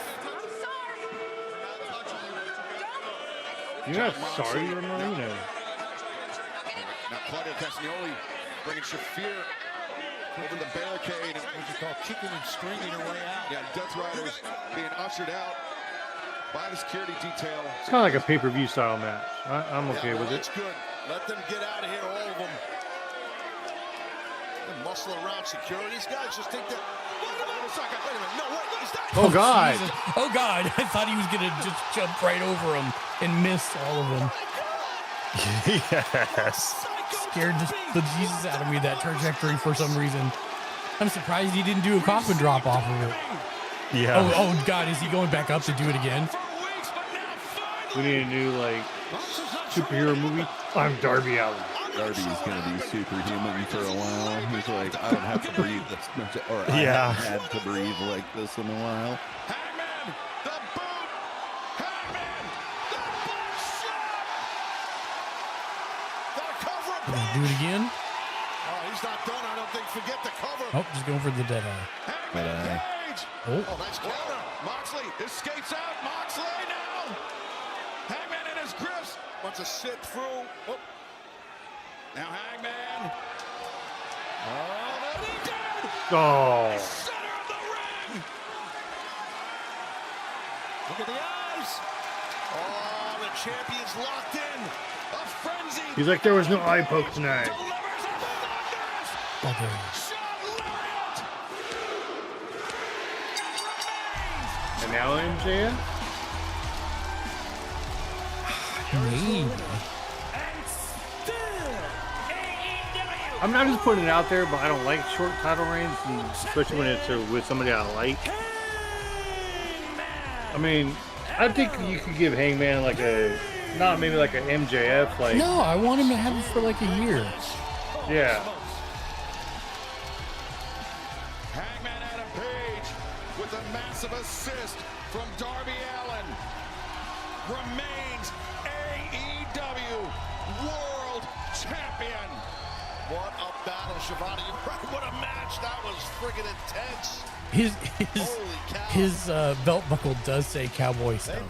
You're not sorry, you're Marino. Now Claudio Castagnoli bringing Shafir over the barricade. What you call kicking and stringing her way out. Yeah, Death Riders being ushered out by the security detail. It's kind of like a pay-per-view style match. I'm okay with It's it. good. Let them get out of here, all of them. They muscle around security. These guys just think that. Wait a minute. No, what is that? Oh, God. Jesus. Oh, God. I thought he was going to just jump right over him and miss all of them. Yes. Scared the Jesus out of me, that trajectory, for some reason. I'm surprised he didn't do a coffin drop off of it. Yeah. Oh, God. Is he going back up to do it again? We need a new, like, superhero movie. I'm Darby Allin. Darby's gonna be superhuman for a while. He's like, I don't have to breathe this much, or I Yeah. haven't had to breathe like this in a while. Hangman, the boot. Hangman, the boot shot. Gotta cover him. Gonna do it again? Oh, he's not done. I don't think. Forget the cover. Oh, just going for the dead eye. But Page. Oh, Oh, nice counter. Moxley escapes out. Moxley now. Hangman in his grips. Wants to sit through. Oh, Now Hangman. and he did. Oh. Center of the ring. Look at the eyes. Oh, the champion's locked in. A frenzy. He's like, there was no eye poke tonight. Okay. And now MJF? Maybe. I'm just putting it out there, but I don't like short title reigns, and especially when it's with somebody I like. I mean, I think you could give Hangman like not maybe like a MJF, like. No, I want him to have it for like a year. Yeah. Hangman Adam Page with a massive assist from Darby Allin remains AEW World Champion. What a battle, Shivani. What a match. That was friggin' intense. His belt buckle does say cowboy stuff.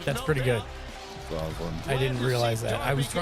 That's pretty good. I didn't realize that. I was trying